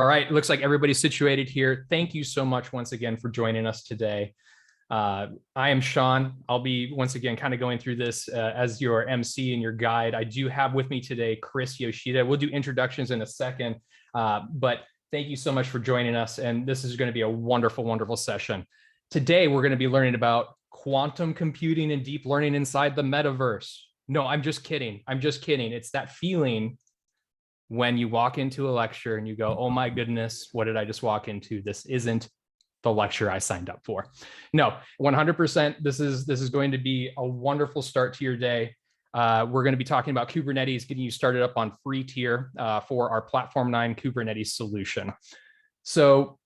All right, looks like everybody's situated here. Thank you so much once again for joining us today. I am Sean. I'll be once again kind of going through this as your MC and your guide. I do have with me today Chris Yoshida. We'll do introductions in a second, but thank you so much for joining us. And this is going to be a wonderful, wonderful session. Today, we're going to be learning about quantum computing and deep learning inside the metaverse. No, I'm just kidding. I'm just kidding. It's that feeling when you walk into a lecture and you go, oh my goodness, what did I just walk into? This isn't the lecture I signed up for. No, 100%. This is going to be a wonderful start to your day. We're going to be talking about Kubernetes, getting you started up on free tier for our Platform 9 Kubernetes solution. So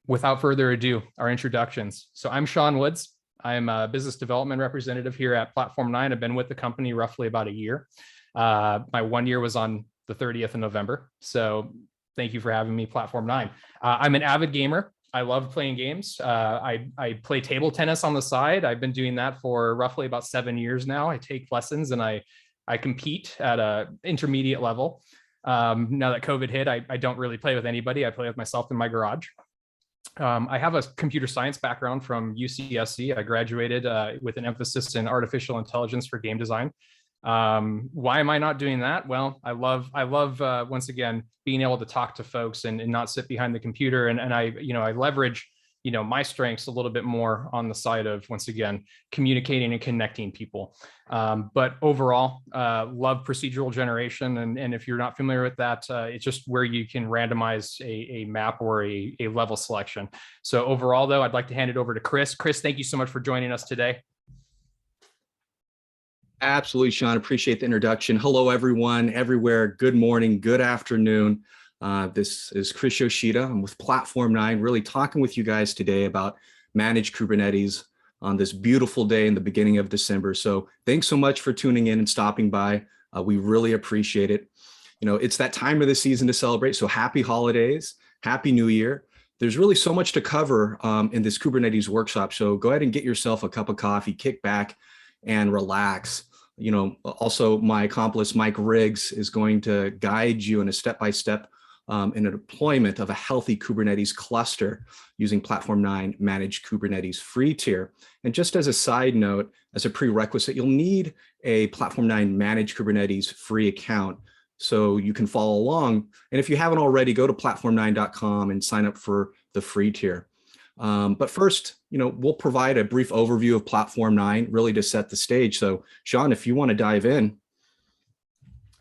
without further ado, our introductions. So I'm Sean Woods. I'm a business development representative here at Platform 9. I've been with the company roughly about a year. My 1 year was on the 30th of November. So thank you for having me, Platform 9. I'm an avid gamer. I love playing games. I play table tennis on the side. I've been doing that for roughly about 7 years now. I take lessons and I compete at an intermediate level. Now that COVID hit, I don't really play with anybody. I play with myself in my garage. I have a computer science background from UCSC. I graduated with an emphasis in artificial intelligence for game design. Why am I not doing that? Well, I love once again being able to talk to folks and not sit behind the computer, and I leverage my strengths a little bit more on the side of, once again, communicating and connecting people. But overall, love procedural generation, and if you're not familiar with that, it's just where you can randomize a map or a level selection. So overall, though, I'd like to hand it over to Chris. Chris, thank you so much for joining us today. Absolutely, Sean. Appreciate the introduction. Hello, everyone, everywhere. Good morning, good afternoon. This is Chris Yoshida. I'm with Platform 9, really talking with you guys today about managed Kubernetes on this beautiful day in the beginning of December. So thanks so much for tuning in and stopping by. We really appreciate it. It's that time of the season to celebrate. So happy holidays, happy New Year. There's really so much to cover in this Kubernetes workshop. So go ahead and get yourself a cup of coffee, kick back and relax. Also my accomplice, Mike Riggs, is going to guide you in a step-by-step in a deployment of a healthy Kubernetes cluster using Platform 9 Managed Kubernetes free tier. And just as a side note, as a prerequisite, you'll need a Platform 9 Managed Kubernetes free account so you can follow along. And if you haven't already, go to platform9.com and sign up for the free tier. But first, we'll provide a brief overview of Platform 9, really to set the stage. So Sean, if you want to dive in.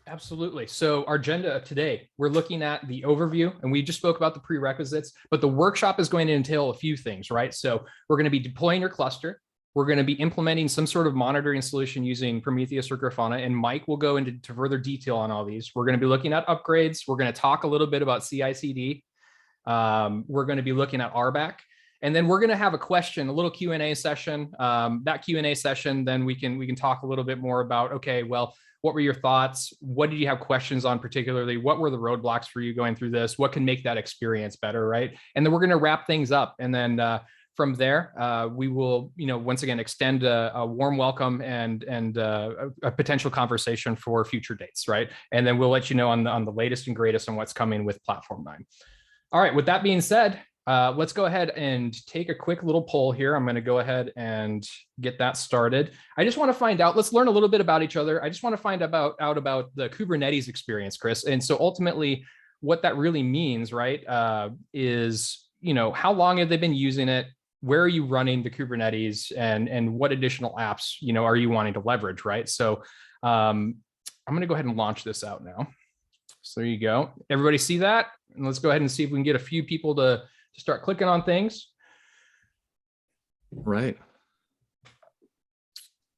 Absolutely. So our agenda today, we're looking at the overview, and we just spoke about the prerequisites, but the workshop is going to entail a few things, right? So we're going to be deploying your cluster. We're going to be implementing some sort of monitoring solution using Prometheus or Grafana, and Mike will go into further detail on all these. We're going to be looking at upgrades. We're going to talk a little bit about CI/CD. We're going to be looking at RBAC. And then we're going to have a little Q&A session. That Q&A session, then we can talk a little bit more about, okay, well, what were your thoughts? What did you have questions on particularly? What were the roadblocks for you going through this? What can make that experience better, right? And then we're going to wrap things up. And then from there, we will, once again, extend a warm welcome and a potential conversation for future dates, right? And then we'll let you know on the latest and greatest on what's coming with Platform 9. All right, with that being said, let's go ahead and take a quick little poll here. I'm going to go ahead and get that started. I just want to find out, let's learn a little bit about each other. I just want to find out about the Kubernetes experience, Chris. And so ultimately what that really means, right, is, how long have they been using it? Where are you running the Kubernetes, and what additional apps, are you wanting to leverage, right? So I'm going to go ahead and launch this out now. So there you go. Everybody see that? And let's go ahead and see if we can get a few people to start clicking on things. Right.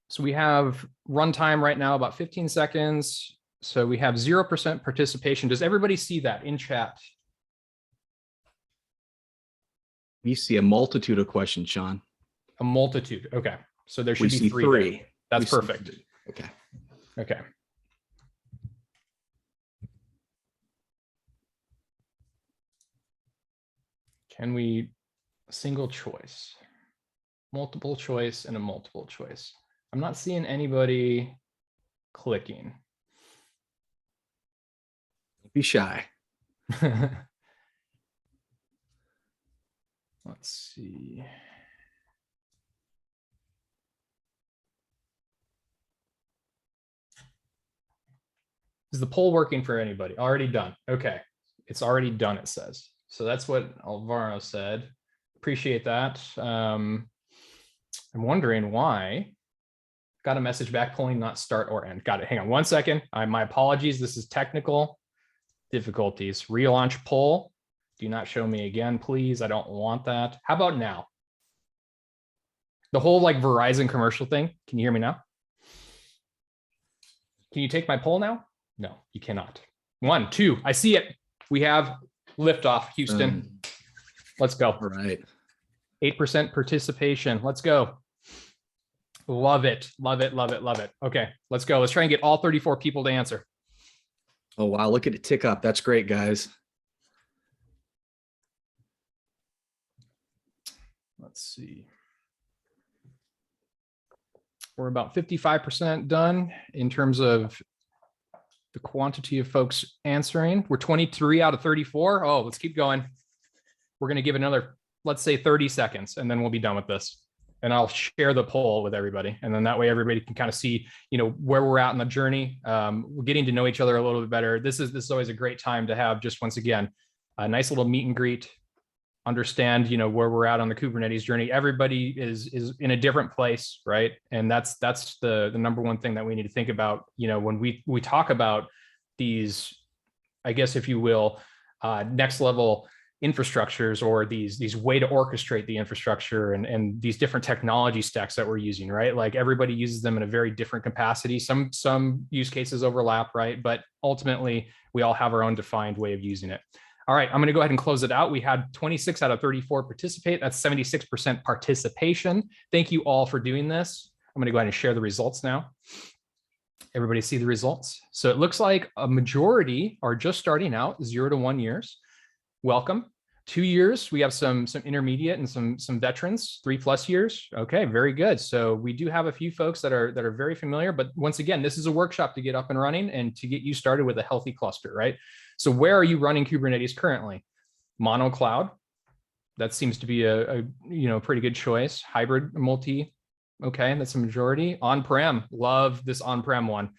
So we have runtime right now, about 15 seconds. So we have 0% participation. Does everybody see that in chat? We see a multitude of questions, Sean. A multitude. Okay. So there should be three. That's perfect. Okay. Okay. Can we single choice, multiple choice, and a multiple choice? I'm not seeing anybody clicking. Don't be shy. Let's see. Is the poll working for anybody? Already done. Okay. It's already done, it says. So that's what Alvaro said. Appreciate that. I'm wondering why. Got a message back, polling not start or end. Got it. Hang on 1 second. My apologies. This is technical difficulties. Relaunch poll. Do not show me again, please. I don't want that. How about now? The whole like Verizon commercial thing. Can you hear me now? Can you take my poll now? No, you cannot. 1, 2, I see it. We have liftoff, Houston. Let's go. All right. 8% participation. Let's go. Love it. Love it. Love it. Love it. Okay, let's go. Let's try and get all 34 people to answer. Oh, wow. Look at it tick up. That's great, guys. Let's see. We're about 55% done in terms of the quantity of folks answering. We're 23 out of 34. Oh, let's keep going. We're going to give another, let's say 30 seconds, and then we'll be done with this. And I'll share the poll with everybody. And then that way everybody can kind of see, where we're at in the journey. We're getting to know each other a little bit better. This is always a great time to have, just once again, a nice little meet and greet, understand, where we're at on the Kubernetes journey. Everybody is in a different place, right? And that's the number one thing that we need to think about, when we talk about these, I guess, if you will, next level infrastructures, or these way to orchestrate the infrastructure, and these different technology stacks that we're using, right? Like everybody uses them in a very different capacity. Some use cases overlap, right? But ultimately we all have our own defined way of using it. All right, I'm going to go ahead and close it out. We had 26 out of 34 participate. That's 76% participation. Thank you all for doing this. I'm going to go ahead and share the results now. Everybody see the results? So it looks like a majority are just starting out, 0 to 1 years. Welcome. 2 years, we have some intermediate and some veterans, 3+ years. Okay, very good. So we do have a few folks that are very familiar, but once again, this is a workshop to get up and running and to get you started with a healthy cluster, right? So where are you running Kubernetes currently? Mono cloud. That seems to be a pretty good choice. Hybrid, multi. Okay, that's a majority. On-prem, love this on-prem one.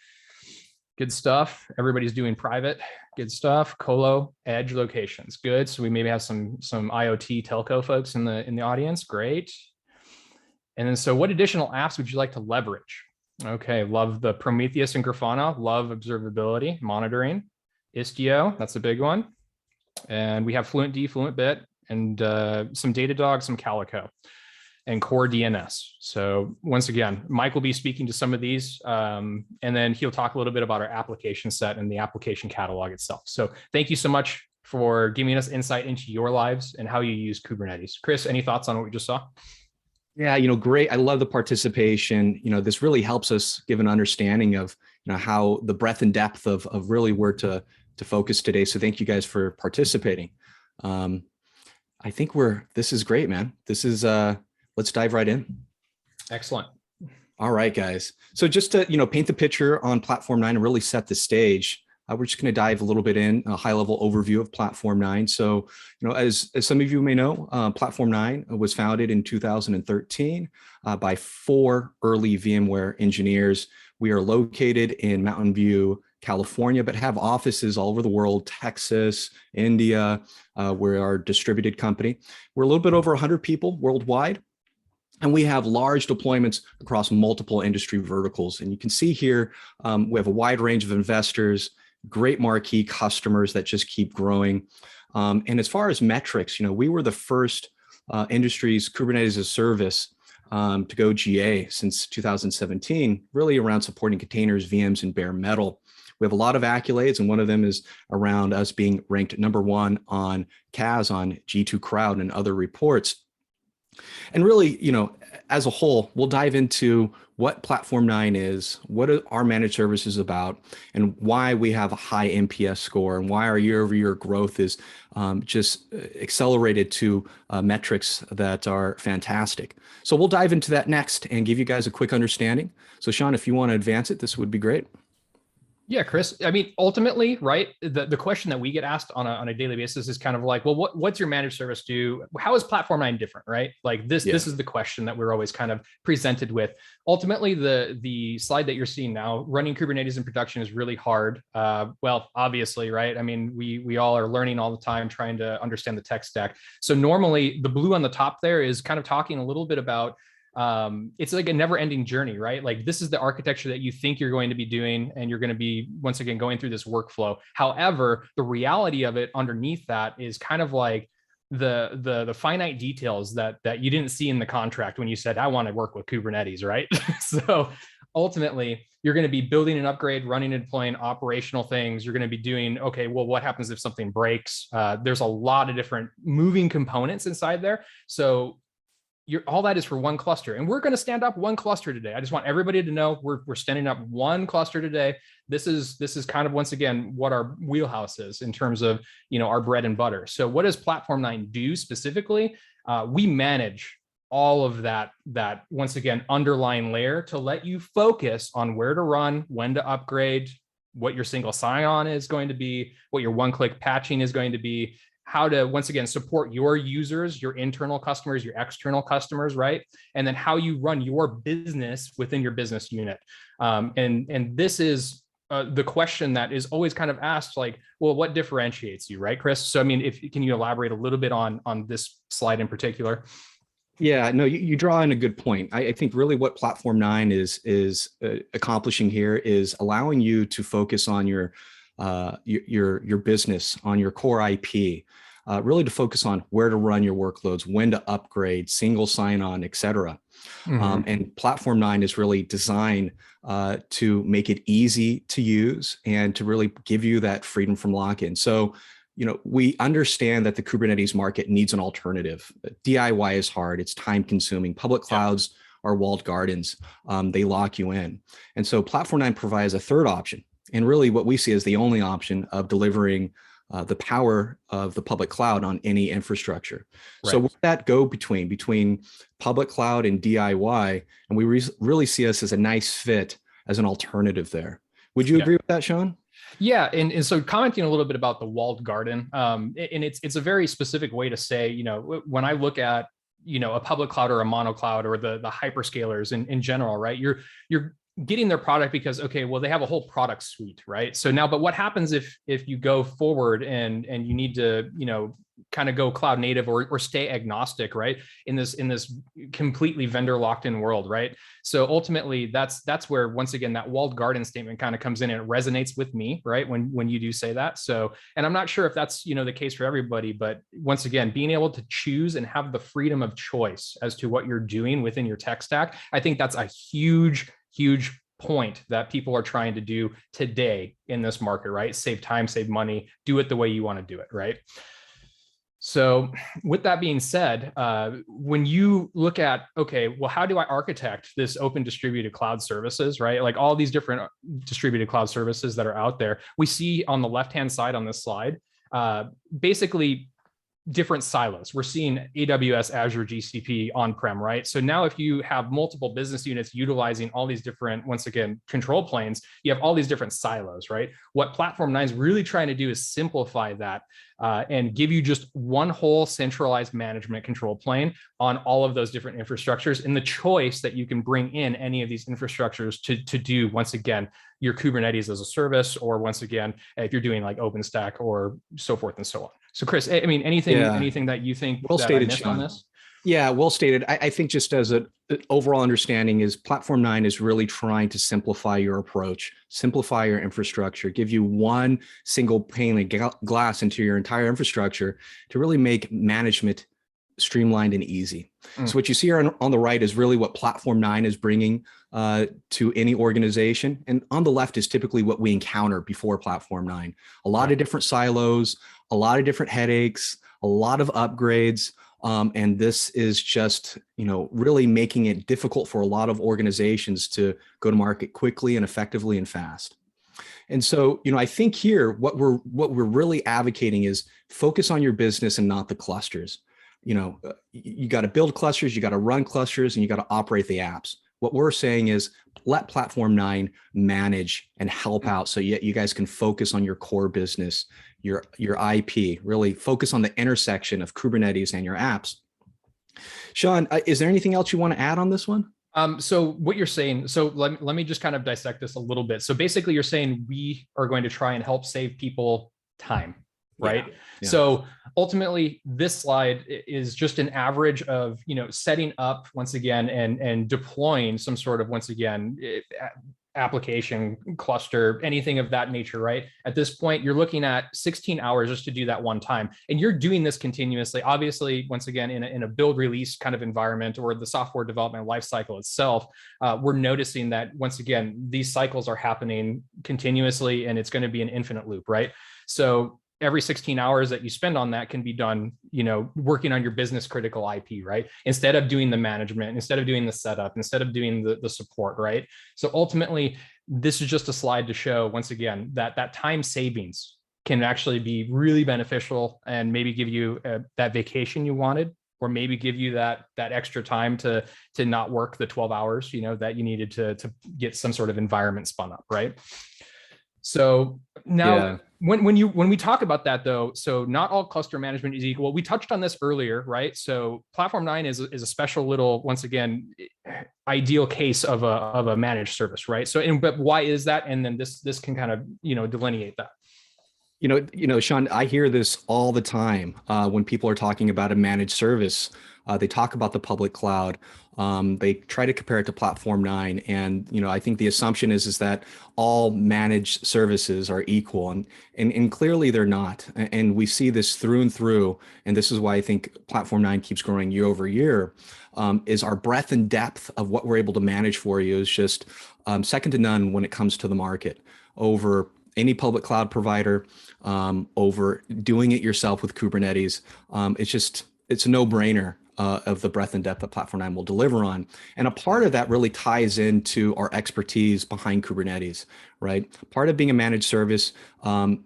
Good stuff. Everybody's doing private. Good stuff. Colo, edge locations. Good. So we maybe have some IoT telco folks in the audience. Great. And then, so what additional apps would you like to leverage? Okay, love the Prometheus and Grafana. Love observability, monitoring. Istio, that's a big one. And we have FluentD, FluentBit, and some Datadog, some Calico, and core DNS. So once again, Mike will be speaking to some of these, and then he'll talk a little bit about our application set and the application catalog itself. So thank you so much for giving us insight into your lives and how you use Kubernetes. Chris, any thoughts on what we just saw? Yeah, great. I love the participation. This really helps us give an understanding of, how the breadth and depth of really where to focus today. So thank you guys for participating. I think this is great, man. This is, let's dive right in. Excellent. All right, guys. So just to, paint the picture on Platform 9 and really set the stage, we're just going to dive a little bit in a high-level overview of Platform 9. So, as some of you may know, Platform 9 was founded in 2013 by 4 early VMware engineers. We are located in Mountain View, California, but have offices all over the world, Texas, India. We're our distributed company. We're a little bit over 100 people worldwide. And we have large deployments across multiple industry verticals. And you can see here, we have a wide range of investors, great marquee customers that just keep growing. And as far as metrics, we were the first industry's Kubernetes as a service to go GA since 2017, really around supporting containers, VMs, and bare metal. We have a lot of accolades, and one of them is around us being ranked #1 on CAS, on G2 Crowd, and other reports. And really, as a whole, we'll dive into what Platform 9 is, what are our managed services about, and why we have a high NPS score, and why our year-over-year growth is just accelerated to metrics that are fantastic. So we'll dive into that next and give you guys a quick understanding. So Sean, if you want to advance it, this would be great. Yeah, Chris. I mean, ultimately, right? The question that we get asked on a daily basis is kind of like, well, what's your managed service do? How is Platform 9 different, right? Like this is the question that we're always kind of presented with. Ultimately, the slide that you're seeing now, running Kubernetes in production is really hard. Well, obviously, right? I mean, we all are learning all the time, trying to understand the tech stack. So normally, the blue on the top there is kind of talking a little bit about it's like a never-ending journey, right? Like this is the architecture that you think you're going to be doing, and you're going to be once again going through this workflow. However, the reality of it underneath that is kind of like the finite details that you didn't see in the contract when you said I want to work with Kubernetes, right? So ultimately, you're going to be building an upgrade, running and deploying operational things. You're going to be doing, okay, well, what happens if something breaks? There's a lot of different moving components inside there. So all that is for one cluster, and we're going to stand up one cluster today. I just want everybody to know we're standing up one cluster today. This is kind of once again what our wheelhouse is in terms of our bread and butter. So what does Platform 9 do specifically? We manage all of that once again underlying layer to let you focus on where to run, when to upgrade, what your single sign-on is going to be, what your one-click patching is going to be, how to, once again, support your users, your internal customers, your external customers, right? And then how you run your business within your business unit. And this is the question that is always kind of asked, like, well, what differentiates you, right, Chris? So, I mean, can you elaborate a little bit on this slide in particular? Yeah, no, you draw in a good point. I think really what Platform 9 is accomplishing here is allowing you to focus on your business, on your core IP, really to focus on where to run your workloads, when to upgrade, single sign-on, et cetera. And Platform 9 is really designed to make it easy to use and to really give you that freedom from lock-in. So, we understand that the Kubernetes market needs an alternative. DIY is hard, it's time consuming. Public clouds are walled gardens, they lock you in. And so Platform 9 provides a third option, and really what we see as the only option of delivering the power of the public cloud on any infrastructure. Right. So where that go between public cloud and DIY, and we really see us as a nice fit as an alternative there. Would you agree with that, Sean? Yeah, and so commenting a little bit about the walled garden, and it's a very specific way to say, when I look at a public cloud or a mono cloud or the hyperscalers in general, right? You're getting their product because, okay, well, they have a whole product suite, right? So now, but what happens if you go forward and you need to, kind of go cloud native or stay agnostic, right? In this completely vendor locked in world, right? So ultimately that's where, once again, that walled garden statement kind of comes in, and it resonates with me, right? When you do say that. So, and I'm not sure if that's, the case for everybody, but once again, being able to choose and have the freedom of choice as to what you're doing within your tech stack, I think that's a huge point that people are trying to do today in this market, right? Save time, save money, do it the way you want to do it, right? So with that being said, when you look at, okay, well, how do I architect this open distributed cloud services, right? Like all these different distributed cloud services that are out there, we see on the left-hand side on this slide, basically different silos. We're seeing AWS, Azure, GCP, on-prem, right? So now if you have multiple business units utilizing all these different, once again, control planes, you have all these different silos, right? What Platform 9 is really trying to do is simplify that and give you just one whole centralized management control plane on all of those different infrastructures, and the choice that you can bring in any of these infrastructures to do, once again, your Kubernetes as a service, or once again, if you're doing like OpenStack or so forth and so on. So Chris, I mean, anything that you think well stated, I missed on this? Yeah, well stated. I think just as an overall understanding is Platform 9 is really trying to simplify your approach, simplify your infrastructure, give you one single pane of glass into your entire infrastructure to really make management streamlined and easy. So what you see here on the right is really what Platform 9 is bringing to any organization. And on the left is typically what we encounter before Platform 9. A lot of different silos, a lot of different headaches, a lot of upgrades. And this is just, really making it difficult for a lot of organizations to go to market quickly and effectively and fast. And so, I think here, what we're really advocating is focus on your business and not the clusters. You got to build clusters, you got to run clusters, and you got to operate the apps. What we're saying is let Platform 9 manage and help out so you guys can focus on your core business, your IP, really focus on the intersection of Kubernetes and your apps. Sean, is there anything else you want to add on this one? So what you're saying, so let me just kind of dissect this a little bit. So basically you're saying we are going to try and help save people time, right? Yeah. So ultimately this slide is just an average of, setting up once again and deploying some sort of, once again, application cluster, anything of that nature, right? At this point, you're looking at 16 hours just to do that one time. And you're doing this continuously, obviously, once again, in a build release kind of environment or the software development lifecycle itself, we're noticing that once again, these cycles are happening continuously and it's going to be an infinite loop, right? So every 16 hours that you spend on that can be done, working on your business critical IP, right? Instead of doing the management, instead of doing the setup, instead of doing the support, right? So ultimately, this is just a slide to show, once again, that time savings can actually be really beneficial and maybe give you that vacation you wanted, or maybe give you that extra time to not work the 12 hours, that you needed to get some sort of environment spun up, right? So now when we talk about that though, so not all cluster management is equal. We touched on this earlier, right? So Platform 9 is a special little, once again, ideal case of a managed service, right? So, but why is that? And then this can kind of, delineate that. Sean, I hear this all the time when people are talking about a managed service. They talk about the public cloud. They try to compare it to Platform 9. And, I think the assumption is that all managed services are equal. And clearly they're not. And we see this through and through. And this is why I think Platform 9 keeps growing year over year, is our breadth and depth of what we're able to manage for you is just second to none when it comes to the market over any public cloud provider, over doing it yourself with Kubernetes. It's a no-brainer of the breadth and depth that Platform 9 will deliver on. And a part of that really ties into our expertise behind Kubernetes, right? Part of being a managed service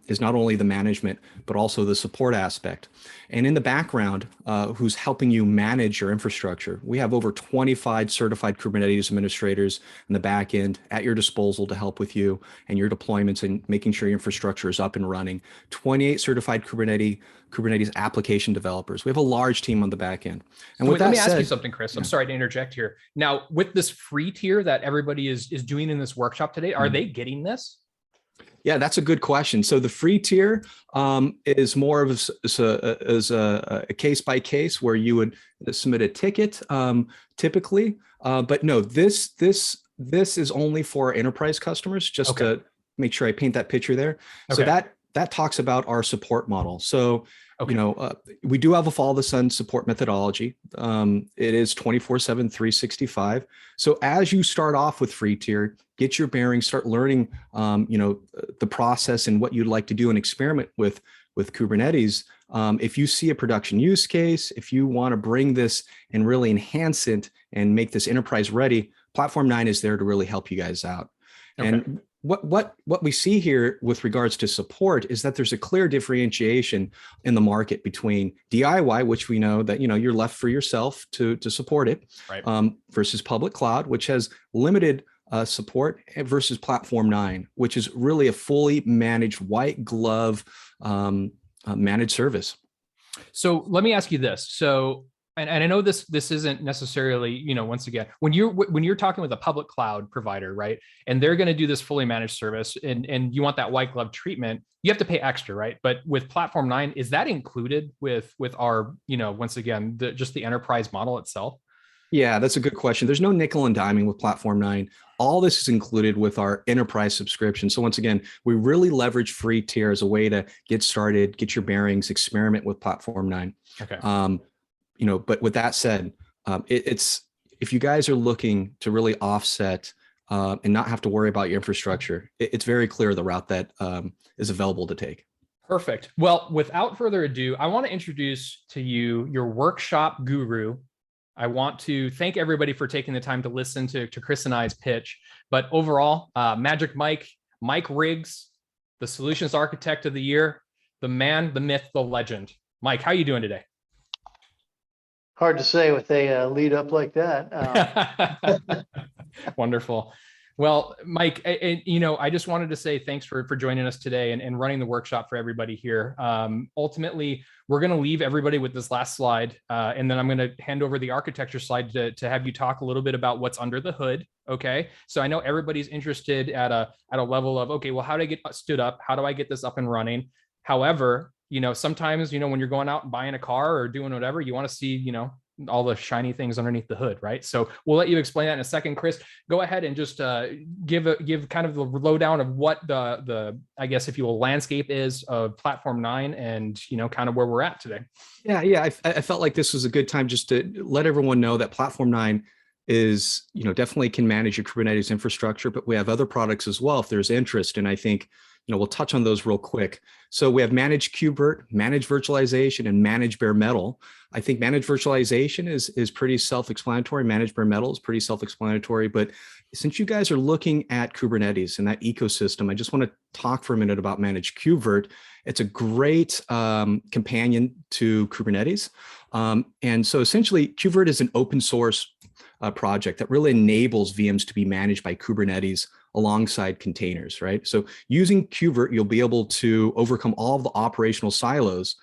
is not only the management, but also the support aspect. And in the background, who's helping you manage your infrastructure. We have over 25 certified Kubernetes administrators in the back end at your disposal to help with you and your deployments and making sure your infrastructure is up and running. 28 certified Kubernetes application developers. We have a large team on the back end. And let me ask you something, Chris. I'm sorry to interject here. Now, with this free tier that everybody is doing in this workshop today, are they getting this? Yeah, that's a good question. So the free tier is more of a case by case where you would submit a ticket typically, but no, this is only for enterprise customers. Just to make sure I paint that picture there. So that talks about our support model. So we do have a follow the sun support methodology. It is 24/7, 365. So as you start off with free tier, get your bearings, start learning, the process and what you'd like to do and experiment with Kubernetes. If you see a production use case, if you want to bring this and really enhance it and make this enterprise ready, Platform 9 is there to really help you guys out. And what we see here with regards to support is that there's a clear differentiation in the market between DIY, which we know that you're left for yourself to support it, right, versus public cloud, which has limited support, versus Platform 9, which is really a fully managed white glove managed service. So let me ask you this. So and I know this isn't necessarily, once again, when you're talking with a public cloud provider, right, and they're going to do this fully managed service and you want that white glove treatment, you have to pay extra, right? But with Platform 9, is that included with our, once again, just the enterprise model itself? Yeah, that's a good question. There's no nickel and diming with Platform 9. All this is included with our enterprise subscription. So once again, we really leverage free tier as a way to get started, get your bearings, experiment with Platform 9. Okay. But with that said, it's if you guys are looking to really offset and not have to worry about your infrastructure, it's very clear the route that is available to take. Perfect. Well, without further ado, I want to introduce to you your workshop guru. I want to thank everybody for taking the time to listen to Chris and I's pitch. But overall, Magic Mike Riggs, the solutions architect of the year, the man, the myth, the legend. Mike, how are you doing today? Hard to say with a lead up like that. Wonderful. Well, Mike, I just wanted to say thanks for joining us today and running the workshop for everybody here. Ultimately, we're going to leave everybody with this last slide, and then I'm going to hand over the architecture slide to have you talk a little bit about what's under the hood. Okay, so I know everybody's interested at a level of, okay, well, how do I get stood up? How do I get this up and running? However, sometimes, when you're going out and buying a car or doing whatever, you want to see, all the shiny things underneath the hood, right? So we'll let you explain that in a second. Chris, go ahead and just give kind of the lowdown of what the I guess, if you will, landscape is of Platform 9 and kind of where we're at today. Yeah. I felt like this was a good time just to let everyone know that Platform 9 is, definitely can manage your Kubernetes infrastructure, but we have other products as well if there's interest. And I think, we'll touch on those real quick. So we have managed KubeVirt, managed virtualization, and managed bare metal. I think managed virtualization is pretty self-explanatory. Managed bare metal is pretty self-explanatory. But since you guys are looking at Kubernetes and that ecosystem, I just want to talk for a minute about managed KubeVirt. It's a great companion to Kubernetes. And so essentially, KubeVirt is an open source project that really enables VMs to be managed by Kubernetes alongside containers, right? So using KubeVirt, you'll be able to overcome all of the operational silos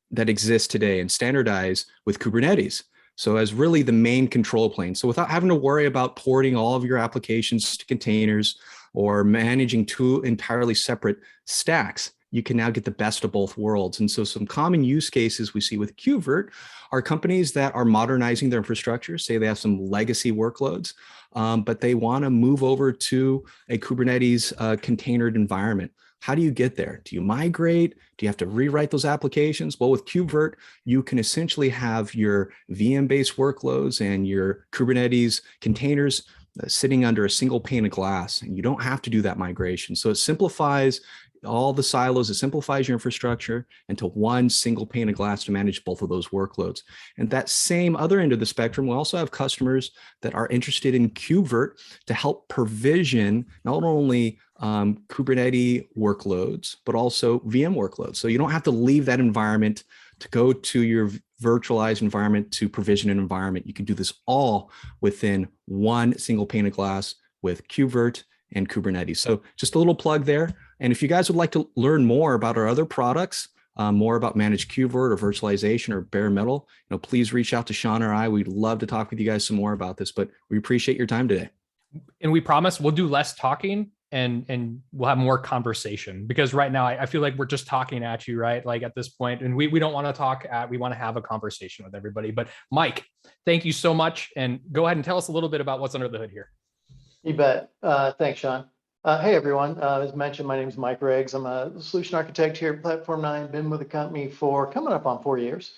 that exist today and standardize with Kubernetes. So as really the main control plane. So without having to worry about porting all of your applications to containers or managing two entirely separate stacks, you can now get the best of both worlds. And so some common use cases we see with KubeVirt are companies that are modernizing their infrastructure, say they have some legacy workloads, but they want to move over to a Kubernetes containered environment. How do you get there? Do you migrate? Do you have to rewrite those applications? Well, with KubeVirt, you can essentially have your VM-based workloads and your Kubernetes containers sitting under a single pane of glass, and you don't have to do that migration. So it simplifies all the silos, it simplifies your infrastructure into one single pane of glass to manage both of those workloads. And that same other end of the spectrum, we also have customers that are interested in KubeVirt to help provision not only Kubernetes workloads, but also VM workloads. So you don't have to leave that environment to go to your virtualized environment to provision an environment. You can do this all within one single pane of glass with KubeVirt and Kubernetes. So just a little plug there. And if you guys would like to learn more about our other products, more about managed KubeVirt or virtualization or bare metal, please reach out to Sean or I. We'd love to talk with you guys some more about this, but we appreciate your time today. And we promise we'll do less talking and we'll have more conversation, because right now I feel like we're just talking at you, right? Like at this point, and we don't want to talk we want to have a conversation with everybody. But Mike, thank you so much. And go ahead and tell us a little bit about what's under the hood here. You bet. Thanks, Sean. Hey, everyone. As mentioned, my name is Mike Riggs. I'm a solution architect here at Platform 9. Been with the company for coming up on 4 years.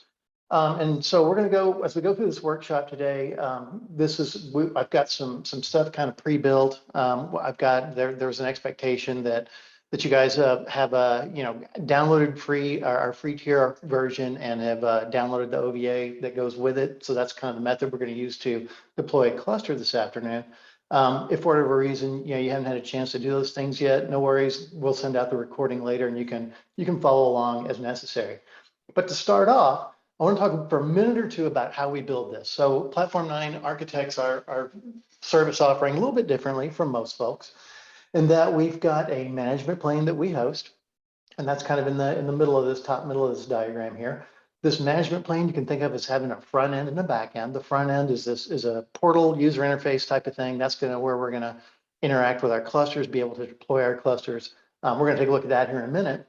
And so we're going to go, as we go through this workshop today, I've got some stuff kind of pre-built. There's an expectation that you guys have downloaded our free tier version and have downloaded the OVA that goes with it. So that's kind of the method we're going to use to deploy a cluster this afternoon. If for whatever reason you haven't had a chance to do those things yet, no worries. We'll send out the recording later, and you can follow along as necessary. But to start off, I want to talk for a minute or two about how we build this. So Platform 9 architects our service offering a little bit differently from most folks, in that we've got a management plane that we host, and that's kind of in the middle of this top middle of this diagram here. This management plane you can think of as having a front end and a back end. The front end is a portal user interface type of thing. That's where we're gonna interact with our clusters, be able to deploy our clusters. We're gonna take a look at that here in a minute.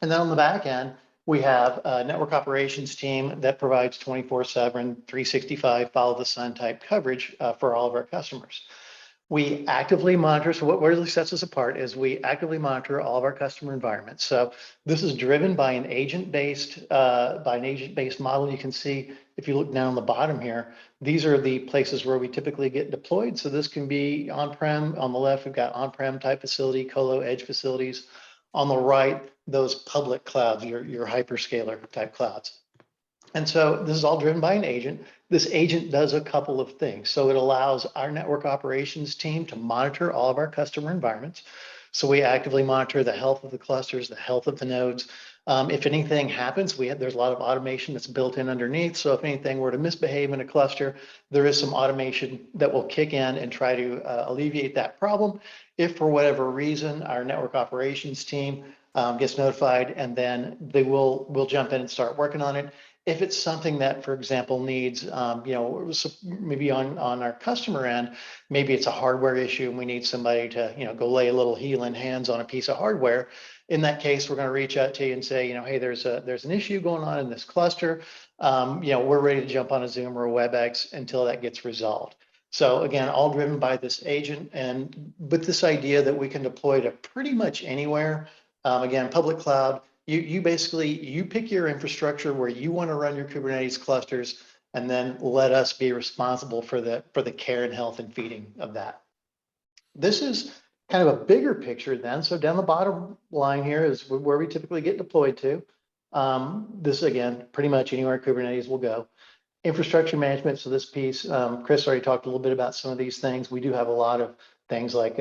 And then on the back end, we have a network operations team that provides 24/7, 365 follow the sun type coverage for all of our customers. We actively monitor. So what really sets us apart is we actively monitor all of our customer environments. So this is driven by an agent-based model. You can see if you look down on the bottom here, these are the places where we typically get deployed. So this can be on-prem. On the left, we've got on-prem type facility, colo edge facilities. On the right, those public clouds, your hyperscaler type clouds. And so this is all driven by an agent. This agent does a couple of things. So it allows our network operations team to monitor all of our customer environments. So we actively monitor the health of the clusters, the health of the nodes. If anything happens, there's a lot of automation that's built in underneath. So if anything were to misbehave in a cluster, there is some automation that will kick in and try to alleviate that problem. If for whatever reason our network operations team gets notified, and then we'll jump in and start working on it. If it's something that, for example, needs, maybe on our customer end, maybe it's a hardware issue and we need somebody to, go lay a little healing hands on a piece of hardware. In that case, we're going to reach out to you and say, hey, there's an issue going on in this cluster. We're ready to jump on a Zoom or a WebEx until that gets resolved. So again, all driven by this agent, and with this idea that we can deploy to pretty much anywhere. Again, public cloud, you basically pick your infrastructure where you want to run your Kubernetes clusters, and then let us be responsible for the care and health and feeding of that. This is kind of a bigger picture then. So down the bottom line here is where we typically get deployed to. This again, pretty much anywhere Kubernetes will go. Infrastructure management. So this piece, Chris already talked a little bit about some of these things. We do have a lot of things like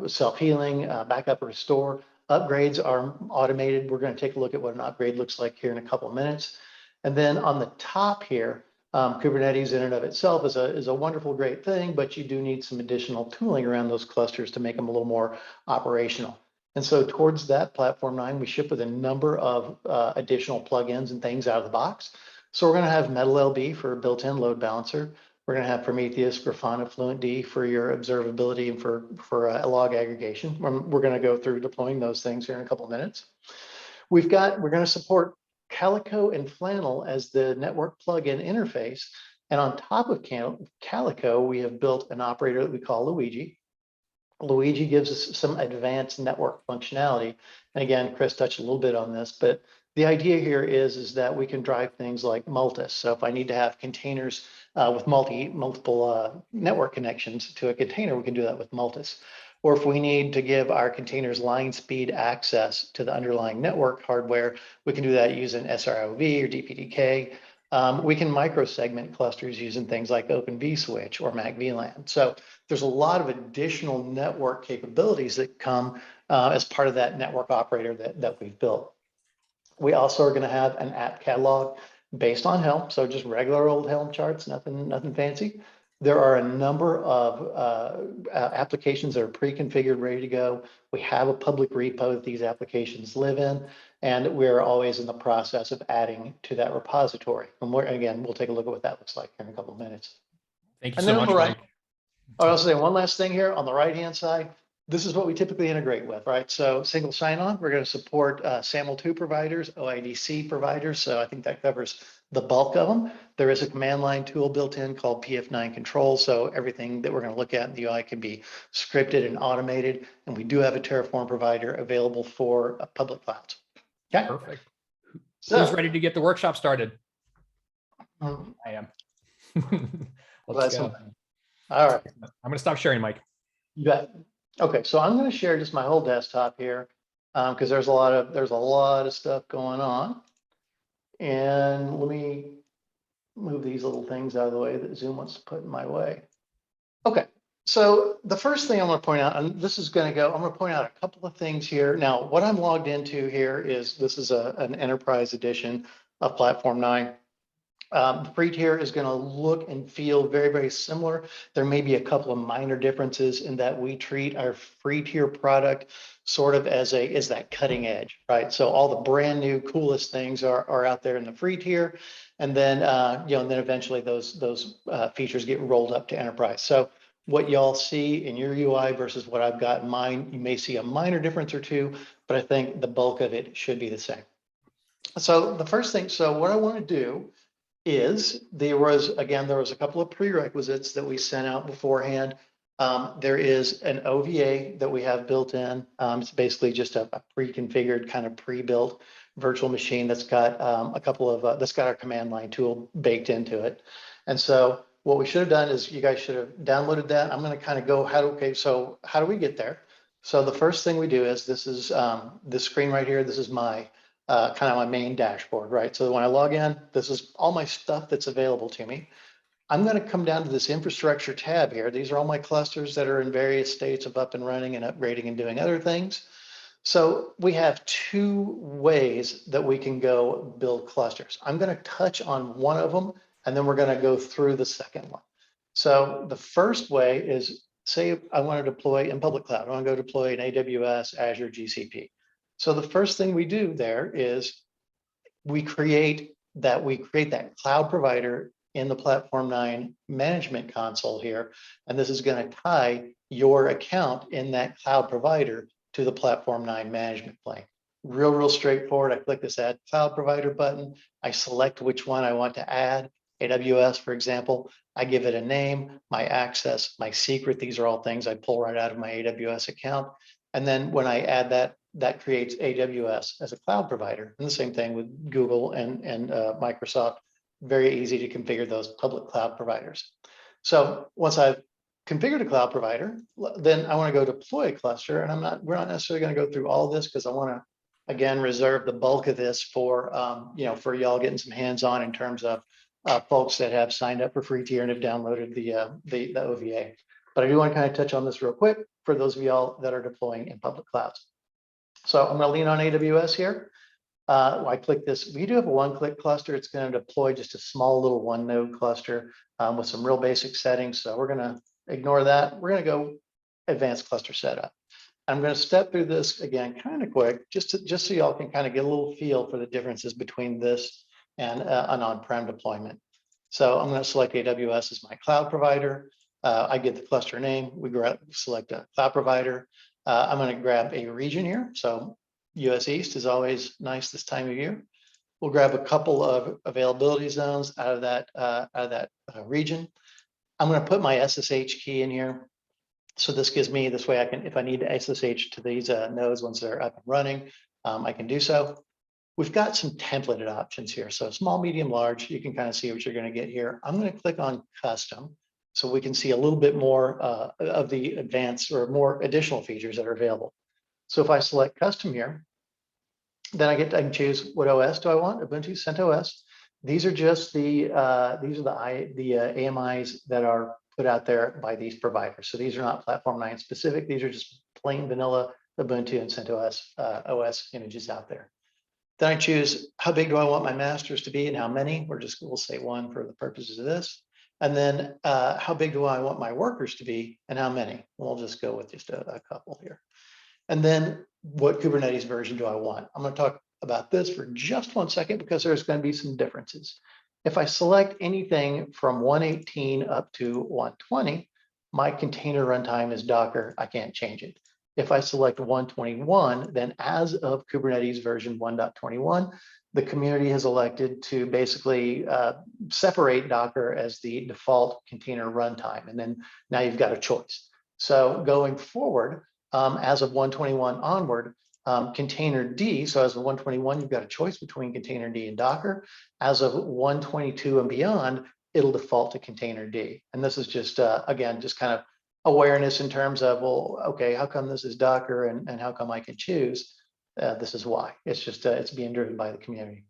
self-healing, backup, restore. Upgrades are automated. We're going to take a look at what an upgrade looks like here in a couple of minutes. And then on the top here, Kubernetes in and of itself is a wonderful, great thing, but you do need some additional tooling around those clusters to make them a little more operational. And so towards that platform 9, we ship with a number of additional plugins and things out of the box. So we're going to have MetalLB for built-in load balancer. We're going to have Prometheus, Grafana, FluentD for your observability and for log aggregation. We're going to go through deploying those things here in a couple of minutes. We're going to support Calico and Flannel as the network plugin interface. And on top of Calico, we have built an operator that we call Luigi. Luigi gives us some advanced network functionality. And again, Chris touched a little bit on this, but the idea here is that we can drive things like multis. So if I need to have containers with multiple network connections to a container, we can do that with multis. Or if we need to give our containers line speed access to the underlying network hardware, we can do that using SROV or DPDK. We can microsegment clusters using things like Open vSwitch or MAC VLAN. So there's a lot of additional network capabilities that come as part of that network operator that we've built. We also are going to have an app catalog based on Helm, so just regular old Helm charts, nothing fancy. There are a number of applications that are pre-configured, ready to go. We have a public repo that these applications live in, and we're always in the process of adding to that repository. And we'll take a look at what that looks like in a couple of minutes. Thank you so much, Mike. I'll also say one last thing here on the right-hand side. This is what we typically integrate with, right? So single sign-on, we're going to support SAML2 providers, OIDC providers. So I think that covers the bulk of them. There is a command line tool built in called PF9 Control. So everything that we're going to look at in the UI can be scripted and automated. And we do have a Terraform provider available for public clouds. Okay. Perfect. Who's ready to get the workshop started? I am. Let's go. All right. I'm going to stop sharing, Mike. You got it. Okay, so I'm going to share just my whole desktop here because there's a lot of stuff going on. And let me move these little things out of the way that Zoom wants to put in my way. Okay, so the first thing I want to point out, and this is going to go, I'm going to point out a couple of things here. Now, what I'm logged into here is this is an enterprise edition of Platform 9. The free tier is going to look and feel very, very similar. There may be a couple of minor differences in that we treat our free tier product sort of as that cutting edge, right? So all the brand new coolest things are out there in the free tier, and then and then eventually those features get rolled up to enterprise. So what y'all see in your UI versus what I've got in mine, you may see a minor difference or two, but I think the bulk of it should be the same. So the first thing, so what I want to do is there was a couple of prerequisites that we sent out beforehand. There is an OVA that we have built in. It's basically just a pre-configured kind of pre-built virtual machine that's got that's got our command line tool baked into it. And so what we should have done is you guys should have downloaded that. I'm going to kind of go so how do we get there? So the first thing we do is this is this screen right here. This is my kind of my main dashboard, right? So when I log in, this is all my stuff that's available to me. I'm going to come down to this infrastructure tab here. These are all my clusters that are in various states of up and running and upgrading and doing other things. So we have two ways that we can go build clusters. I'm going to touch on one of them, and then we're going to go through the second one. So the first way is, say I want to deploy in public cloud. I want to go deploy in AWS, Azure, GCP. So the first thing we do there is we create that cloud provider in the Platform 9 management console here. And this is going to tie your account in that cloud provider to the Platform 9 management plane. Real straightforward. I click this Add Cloud Provider button. I select which one I want to add. AWS, for example. I give it a name, my access, my secret. These are all things I pull right out of my AWS account. And then when I add that, that creates AWS as a cloud provider. And the same thing with Google and Microsoft. Very easy to configure those public cloud providers. So once I've configured a cloud provider, then I want to go deploy a cluster. And we're not necessarily going to go through all of this because I want to, again, reserve the bulk of this for, for y'all getting some hands-on in terms of folks that have signed up for free tier and have downloaded the OVA. But I do want to kind of touch on this real quick for those of y'all that are deploying in public clouds. So I'm going to lean on AWS here. I click this. We do have a one-click cluster. It's going to deploy just a small little one-node cluster with some real basic settings. So we're going to ignore that. We're going to go advanced cluster setup. I'm going to step through this again kind of quick, just so y'all can kind of get a little feel for the differences between this and an on-prem deployment. So I'm going to select AWS as my cloud provider. I get the cluster name. We select a cloud provider. I'm going to grab a region here. So US East is always nice this time of year. We'll grab a couple of availability zones out of that region. I'm going to put my SSH key in here. So this gives me, this way I can, if I need to SSH to these nodes once they're up and running, I can do so. We've got some templated options here. So small, medium, large, you can kind of see what you're going to get here. I'm going to click on custom so we can see a little bit more of the advanced or more additional features that are available. So if I select custom here, then I can choose what OS do I want, Ubuntu, CentOS. These are just the AMIs that are put out there by these providers. So these are not Platform 9 specific. These are just plain vanilla Ubuntu and CentOS OS images out there. Then I choose how big do I want my masters to be and how many. We'll say one for the purposes of this. And then how big do I want my workers to be and how many? We'll just go with just a couple here. And then what Kubernetes version do I want? I'm going to talk about this for just 1 second because there's going to be some differences. If I select anything from 118 up to 120, my container runtime is Docker. I can't change it. If I select 121, then as of Kubernetes version 1.21, the community has elected to basically separate Docker as the default container runtime. And then now you've got a choice. So going forward, as of 121 onward, container D, so as of 121, you've got a choice between container D and Docker. As of 122 and beyond, it'll default to container D. And this is just, again, just kind of awareness in terms of, well, okay, how come this is Docker and how come I can choose? This is why. It's just, it's being driven by the community.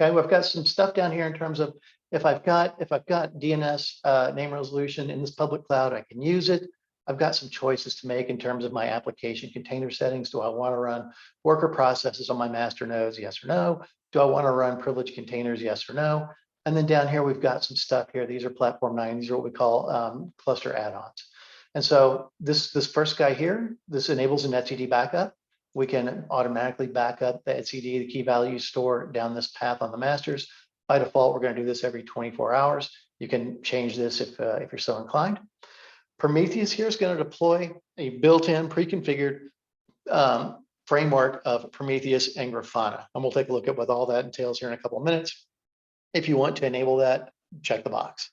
Okay, we've got some stuff down here in terms of if I've got DNS name resolution in this public cloud, I can use it. I've got some choices to make in terms of my application container settings. Do I want to run worker processes on my master nodes? Yes or no. Do I want to run privileged containers? Yes or no. And then down here, we've got some stuff here. These are Platform 9. These are what we call cluster add-ons. And so this first guy here, this enables an etcd backup. We can automatically back up the etcd, the key value store down this path on the masters. By default, we're going to do this every 24 hours. You can change this if you're so inclined. Prometheus here is going to deploy a built-in pre-configured framework of Prometheus and Grafana. And we'll take a look at what all that entails here in a couple of minutes. If you want to enable that, check the box.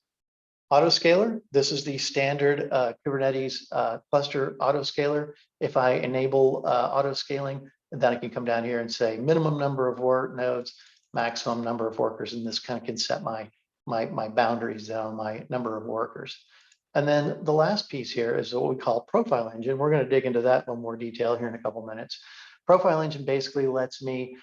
Autoscaler, this is the standard Kubernetes cluster autoscaler. If I enable autoscaling, then I can come down here and say minimum number of nodes, maximum number of workers, and this kind of can set my boundaries down, my number of workers. And then the last piece here is what we call Profile Engine. We're going to dig into that in more detail here in a couple minutes. Profile Engine basically lets me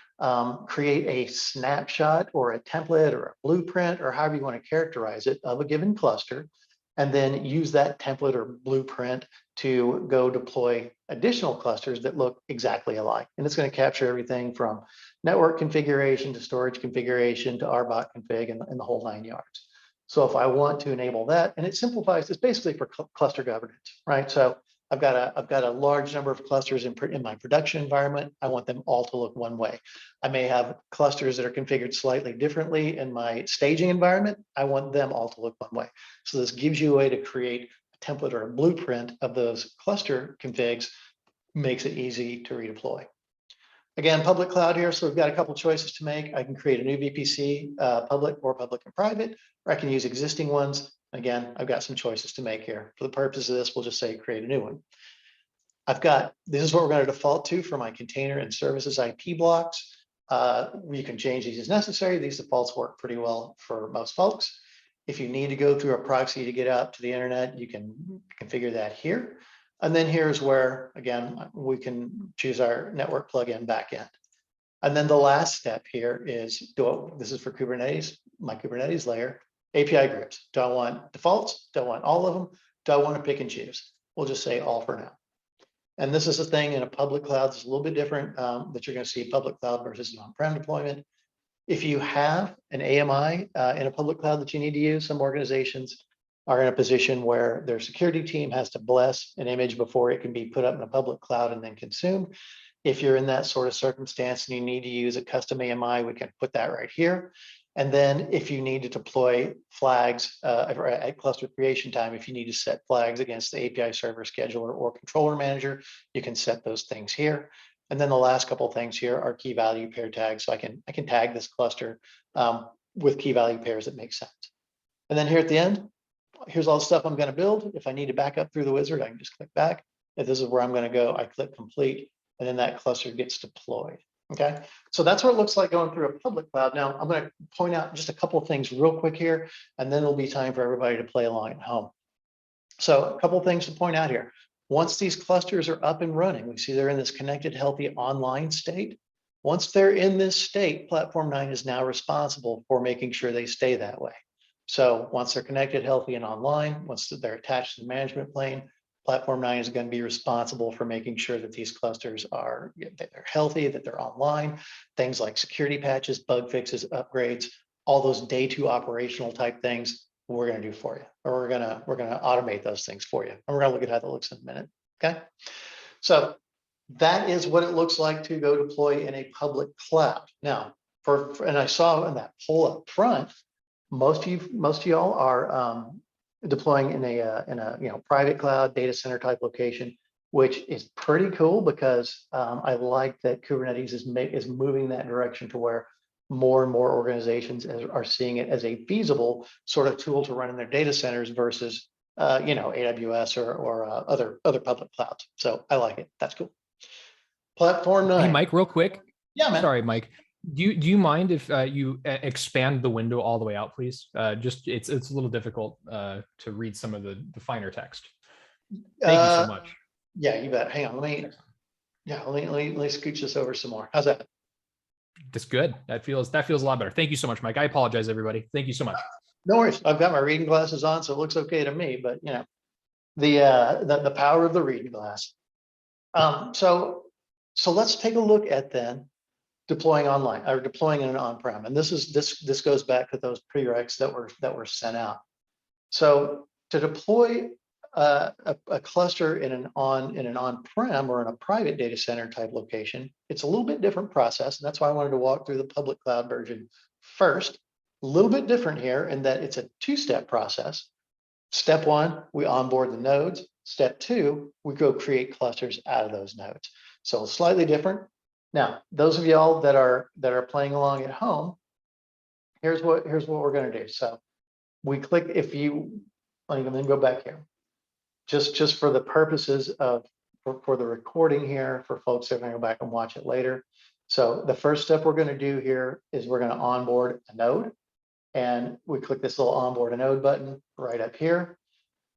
create a snapshot or a template or a blueprint or however you want to characterize it of a given cluster, and then use that template or blueprint to go deploy additional clusters that look exactly alike. And it's going to capture everything from network configuration to storage configuration to RBOC config and the whole 9 yards. So if I want to enable that, and it simplifies, it's basically for cluster governance, right? So I've got a large number of clusters in my production environment. I want them all to look one way. I may have clusters that are configured slightly differently in my staging environment. I want them all to look one way. So this gives you a way to create a template or a blueprint of those cluster configs, makes it easy to redeploy. Again, public cloud here, so we've got a couple choices to make. I can create a new VPC, public and private, or I can use existing ones. Again, I've got some choices to make here. For the purpose of this, we'll just say create a new one. This is what we're going to default to for my container and services IP blocks. You can change these as necessary. These defaults work pretty well for most folks. If you need to go through a proxy to get out to the internet, you can configure that here. And then here's where, again, we can choose our network plugin backend. And then the last step here is, this is for Kubernetes, my Kubernetes layer, API groups. Do I want defaults? Do I want all of them? Do I want to pick and choose? We'll just say all for now. And this is a thing in a public cloud. It's a little bit different that you're going to see public cloud versus an on-prem deployment. If you have an AMI in a public cloud that you need to use, some organizations are in a position where their security team has to bless an image before it can be put up in a public cloud and then consumed. If you're in that sort of circumstance and you need to use a custom AMI, we can put that right here. And then if you need to deploy flags at cluster creation time, if you need to set flags against the API server scheduler or controller manager, you can set those things here. And then the last couple of things here are key value pair tags. So I can tag this cluster with key value pairs that make sense. And then here at the end, here's all the stuff I'm going to build. If I need to back up through the wizard, I can just click back. If this is where I'm going to go, I click complete, and then that cluster gets deployed. Okay, so that's what it looks like going through a public cloud. Now, I'm going to point out just a couple of things real quick here, and then it'll be time for everybody to play along at home. So a couple of things to point out here. Once these clusters are up and running, we see they're in this connected, healthy online state. Once they're in this state, Platform 9 is now responsible for making sure they stay that way. So once they're connected, healthy, and online, once they're attached to the management plane, Platform 9 is going to be responsible for making sure that these clusters are they're healthy, that they're online. Things like security patches, bug fixes, upgrades, all those day 2 operational type things, we're going to do for you, or we're going to automate those things for you. And we're going to look at how that looks in a minute. Okay, so that is what it looks like to go deploy in a public cloud. Now, and I saw in that poll up front, most of y'all are deploying in a private cloud data center type location, which is pretty cool because I like that Kubernetes is moving that direction to where more and more organizations are seeing it as a feasible sort of tool to run in their data centers versus AWS or other public clouds. So I like it. That's cool. Platform 9. Hey, Mike, real quick. Yeah, man. Sorry, Mike. Do you mind if you expand the window all the way out, please? Just it's a little difficult to read some of the finer text. Thank you so much. Yeah, you bet. Hang on, let me scooch this over some more. How's that? That's good. That feels a lot better. Thank you so much, Mike. I apologize, everybody. Thank you so much. No worries. I've got my reading glasses on, so it looks okay to me. But the power of the reading glass. So let's take a look at then deploying online or deploying in an on-prem, and this goes back to those prereqs that were sent out. So to deploy a cluster in an on-prem or in a private data center type location, it's a little bit different process, and that's why I wanted to walk through the public cloud version first. A little bit different here in that it's a 2-step process. Step 1, we onboard the nodes. Step 2, we go create clusters out of those nodes. So slightly different. Now, those of y'all that are playing along at home, here's what we're going to do. So we click, let me go back here, just for the purposes of for the recording here, for folks that are going to go back and watch it later. So the first step we're going to do here is we're going to onboard a node, and we click this little onboard a node button right up here,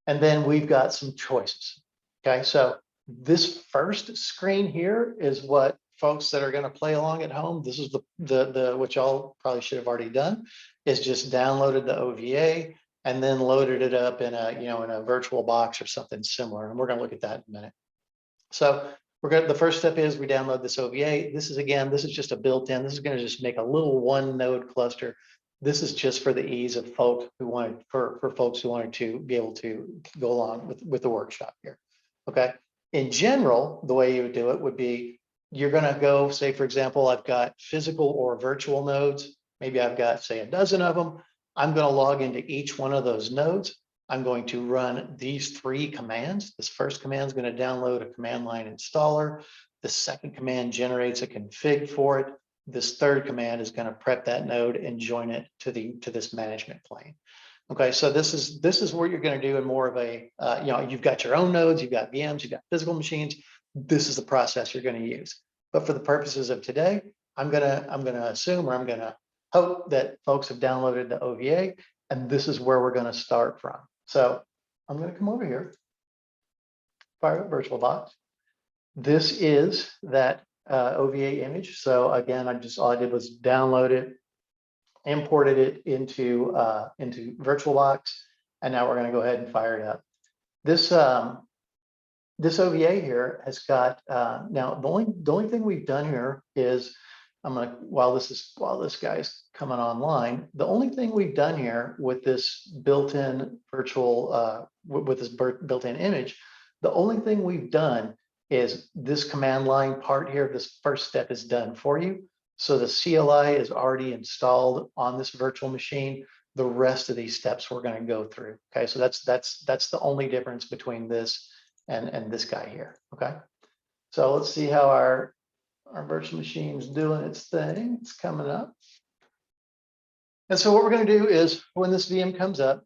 and then we've got some choices. Okay, so this first screen here is what folks that are going to play along at home, this is the which y'all probably should have already done, is just downloaded the OVA. and then loaded it up in a, in a virtual box or something similar. And we're going to look at that in a minute. So the first step is we download this OVA. This is just a built-in. This is going to just make a little one node cluster. This is just for the ease of folks who wanted, for folks who wanted to be able to go along with the workshop here. Okay. In general, the way you would do it would be, you're going to go, say, for example, I've got physical or virtual nodes. Maybe I've got, say, a dozen of them. I'm going to log into each one of those nodes. I'm going to run these 3 commands. This first command is going to download a command line installer. The second command generates a config for it. This third command is going to prep that node and join it to this management plane. Okay, so this is what you're going to do in more of a, you've got your own nodes, you've got VMs, you've got physical machines. This is the process you're going to use. But for the purposes of today, I'm gonna assume, or I'm gonna hope that folks have downloaded the OVA, and this is where we're going to start from. So I'm going to come over here, fire up VirtualBox. This is that OVA image. So again, all I did was download it, imported it into VirtualBox, and now we're going to go ahead and fire it up. This OVA here has got now the only thing we've done here is, I'm gonna, while this guy's coming online, the only thing we've done here with this built-in virtual with this built-in image, the only thing we've done is this command line part here. This first step is done for you. So the CLI is already installed on this virtual machine. The rest of these steps we're going to go through. Okay, so that's the only difference between this and this guy here. Okay, so let's see how our virtual machine's doing its thing. It's coming up. And so what we're going to do is, when this VM comes up,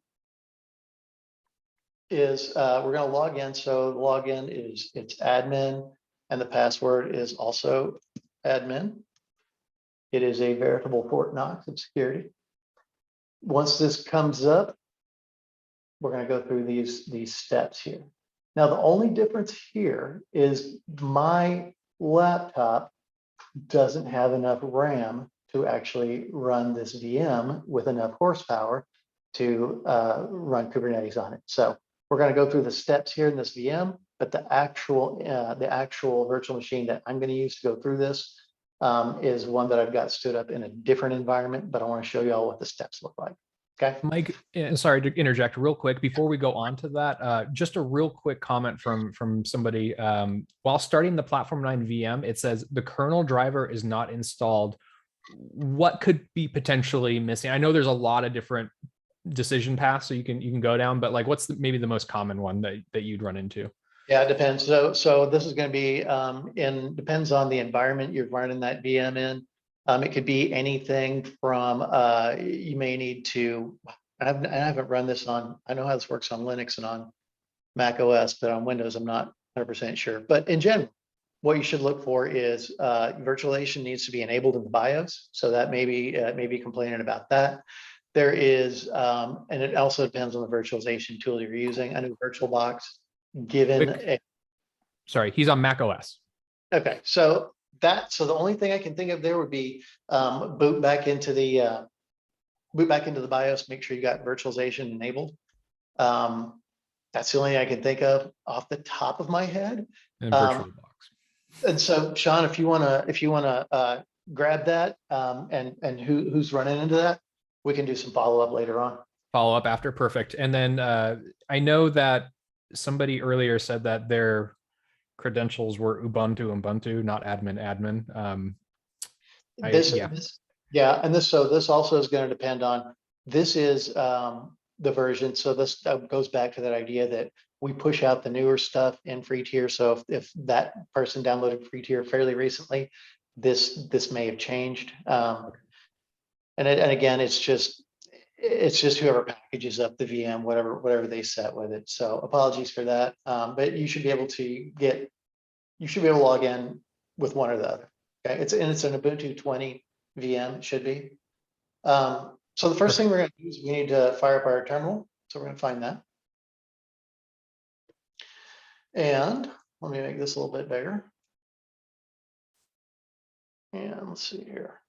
is we're going to log in. So the login is, it's admin, and the password is also admin. It is a veritable Fort Knox of security. Once this comes up, we're going to go through these steps here. Now, the only difference here is my laptop doesn't have enough RAM to actually run this VM with enough horsepower to run Kubernetes on it. So we're going to go through the steps here in this VM, but the actual virtual machine that I'm going to use to go through this is one that I've got stood up in a different environment, but I want to show you all what the steps look like. Okay, Mike, sorry to interject real quick before we go on to that. Just a real quick comment from somebody. While starting the Platform 9 VM, it says the kernel driver is not installed. What could be potentially missing? I know there's a lot of different decision paths so you can go down, but like, what's maybe the most common one that you'd run into? Yeah, it depends. So this is going to be depends on the environment you're running that VM in. It could be anything from you may need to. I haven't run this on. I know how this works on Linux and on Mac OS, but on Windows, I'm not 100% sure. But in general, what you should look for is virtualization needs to be enabled in the BIOS. So that maybe complaining about that. There is, and it also depends on the virtualization tool you're using. I know VirtualBox, given sorry, he's on Mac OS. Okay, so the only thing I can think of there would be boot back into the BIOS, make sure you got virtualization enabled. That's the only thing I can think of off the top of my head. And VirtualBox. And so, Sean, if you wanna grab that and who's running into that, we can do some follow up later on. Follow up after, perfect. And then I know that somebody earlier said that their credentials were Ubuntu, not admin. And this also is going to depend on, this is the version. So this goes back to that idea that we push out the newer stuff in free tier. So if that person downloaded free tier fairly recently, this may have changed. And again, it's just whoever packages up the VM, whatever they set with it. So apologies for that. But you should be able to log in with one or the other. Okay, it's an Ubuntu 20 VM, it should be. So the first thing we're going to do is we need to fire up our terminal. So we're going to find that. And let me make this a little bit bigger. And let's see here.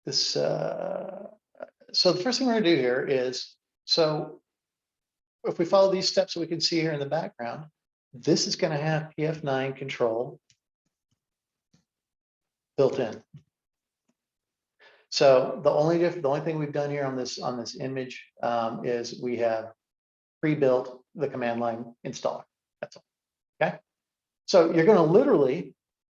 This So the first thing we're going to do here is, so if we follow these steps that we can see here in the background, this is going to have PF9 control built in. So the only thing we've done here on this image is we have pre-built the command line installer. That's all. Okay. So you're going to literally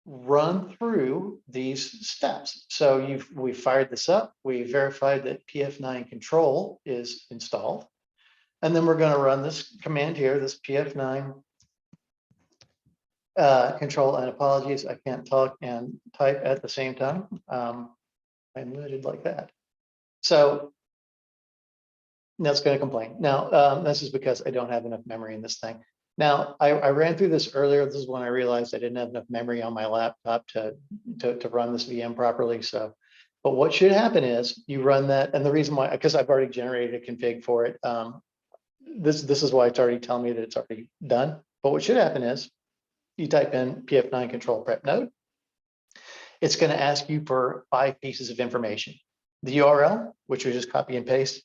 run through these steps. So we fired this up. We verified that PF9 control is installed. And then we're going to run this command here, this PF9 control, and apologies, I can't talk and type at the same time. I'm limited like that. So that's going to complain. Now, this is because I don't have enough memory in this thing. Now, I ran through this earlier. This is when I realized I didn't have enough memory on my laptop to run this VM properly. So, but what should happen is you run that, and the reason why, because I've already generated a config for it. This is why it's already telling me that it's already done. But what should happen is you type in PF9 control prep node. It's going to ask you for 5 pieces of information: the URL, which we just copy and paste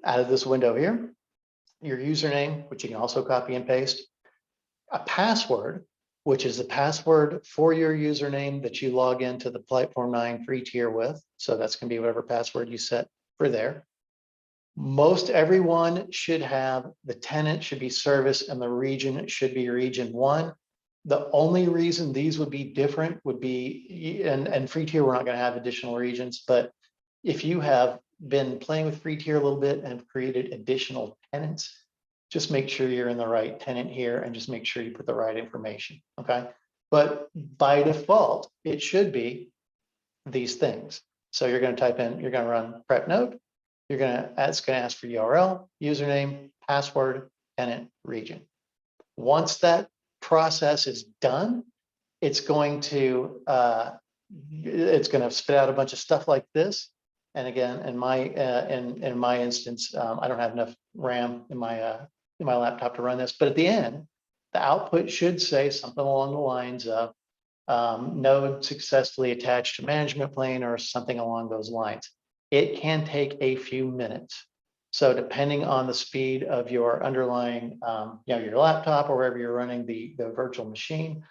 out of this window here, your username, which you can also copy and paste, a password, which is the password for your username that you log into the Platform 9 free tier with. So that's going to be whatever password you set for there. Most everyone should have, the tenant should be service and the region should be region 1. The only reason these would be different would be, and free tier, we're not going to have additional regions, but if you have been playing with free tier a little bit and have created additional tenants, just make sure you're in the right tenant here and just make sure you put the right information. Okay. But by default, it should be these things. So you're going to type in, you're going to run prep node. It's going to ask for URL, username, password, tenant, region. Once that process is done, it's going to spit out a bunch of stuff like this. And again, in my instance, I don't have enough RAM in my laptop to run this. But at the end, the output should say something along the lines of node successfully attached to management plane or something along those lines. It can take a few minutes. So depending on the speed of your underlying, your laptop or wherever you're running the virtual machine,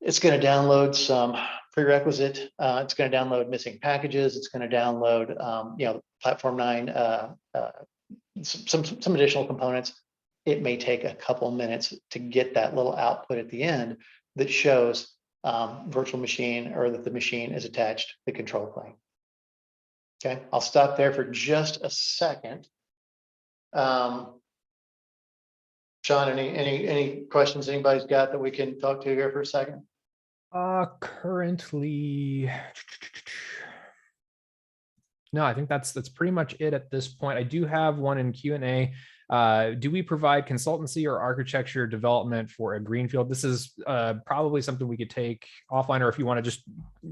it's going to download some prerequisite. It's going to download missing packages. It's going to download, Platform 9, some additional components. It may take a couple minutes to get that little output at the end that shows virtual machine, or that the machine is attached to the control plane. Okay, I'll stop there for just a second. Sean, any questions anybody's got that we can talk to here for a second? Currently, no, I think that's pretty much it at this point. I do have one in Q&A. Do we provide consultancy or architecture development for a greenfield? This is probably something we could take offline, or if you want to just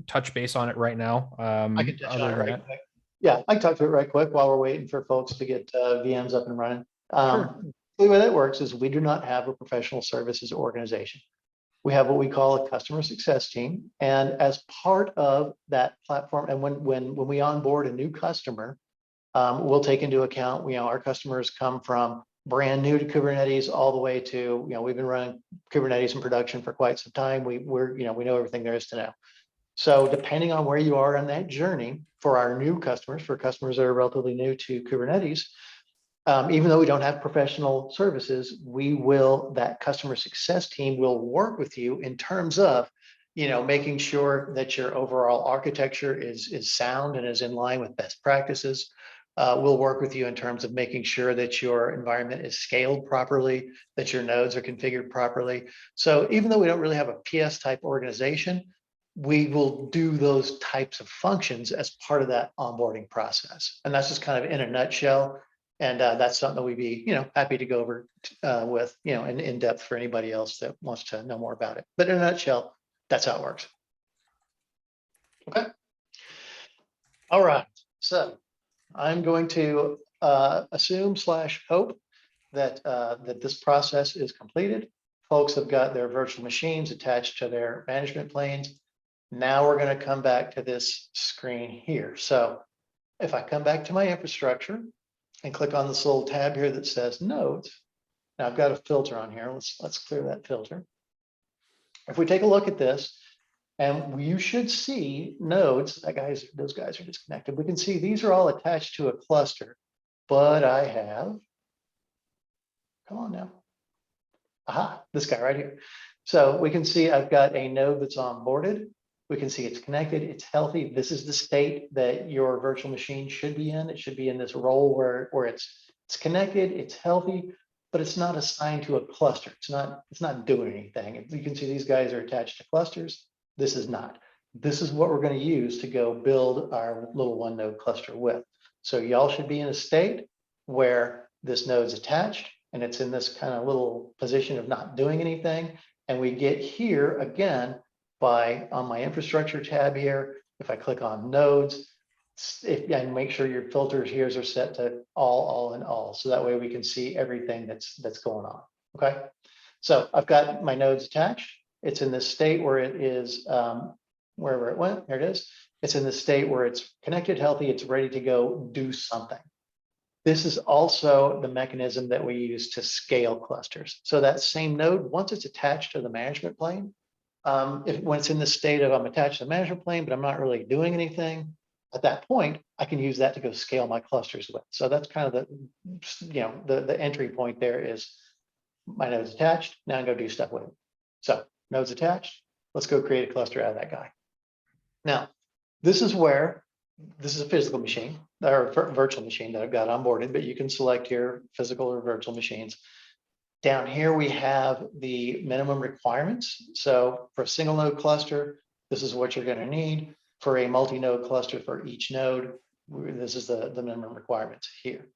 touch base on it right now. I can touch on it right quick. Yeah, I can talk to it right quick while we're waiting for folks to get VMs up and running. Sure. The way that works is we do not have a professional services organization. We have what we call a customer success team. And as part of that platform, and when we onboard a new customer, we'll take into account, our customers come from brand new to Kubernetes all the way to, we've been running Kubernetes in production for quite some time. We know everything there is to know. So depending on where you are on that journey, for our new customers, for customers that are relatively new to Kubernetes, even though we don't have professional services, that customer success team will work with you in terms of, making sure that your overall architecture is sound and is in line with best practices. We'll work with you in terms of making sure that your environment is scaled properly, that your nodes are configured properly. So even though we don't really have a PS type organization, we will do those types of functions as part of that onboarding process. And that's just kind of in a nutshell. And that's something that we'd be, happy to go over with, in depth for anybody else that wants to know more about it. But in a nutshell, that's how it works. Okay. All right. So I'm going to assume/hope that that this process is completed. Folks have got their virtual machines attached to their management planes. Now we're going to come back to this screen here. So if I come back to my infrastructure and click on this little tab here that says nodes, now I've got a filter on here. Let's clear that filter. If we take a look at this, and you should see nodes, those guys are disconnected. We can see these are all attached to a cluster, but I have, come on now. Aha, this guy right here. So we can see I've got a node that's onboarded. We can see it's connected, it's healthy. This is the state that your virtual machine should be in. It should be in this role where it's connected, it's healthy, but it's not assigned to a cluster. It's not doing anything. You can see these guys are attached to clusters. This is not. This is what we're going to use to go build our little one node cluster with. So y'all should be in a state where this node's attached and it's in this kind of little position of not doing anything. And we get here again by on my infrastructure tab here. If I click on nodes, and make sure your filters here are set to all, and all. So that way we can see everything that's going on. Okay. So I've got my nodes attached. It's in this state where it is, wherever it went, there it is. It's in the state where it's connected, healthy, it's ready to go do something. This is also the mechanism that we use to scale clusters. So that same node, once it's attached to the management plane, when it's in the state of I'm attached to the management plane, but I'm not really doing anything, at that point, I can use that to go scale my clusters with. So that's kind of the entry point there is my node's attached. Now I go do stuff with it. So node's attached. Let's go create a cluster out of that guy. Now, this is a physical machine or virtual machine that I've got onboarded, but you can select here physical or virtual machines. Down here, we have the minimum requirements. So for a single node cluster, this is what you're going to need. For a multi-node cluster for each node, this is the minimum requirements here.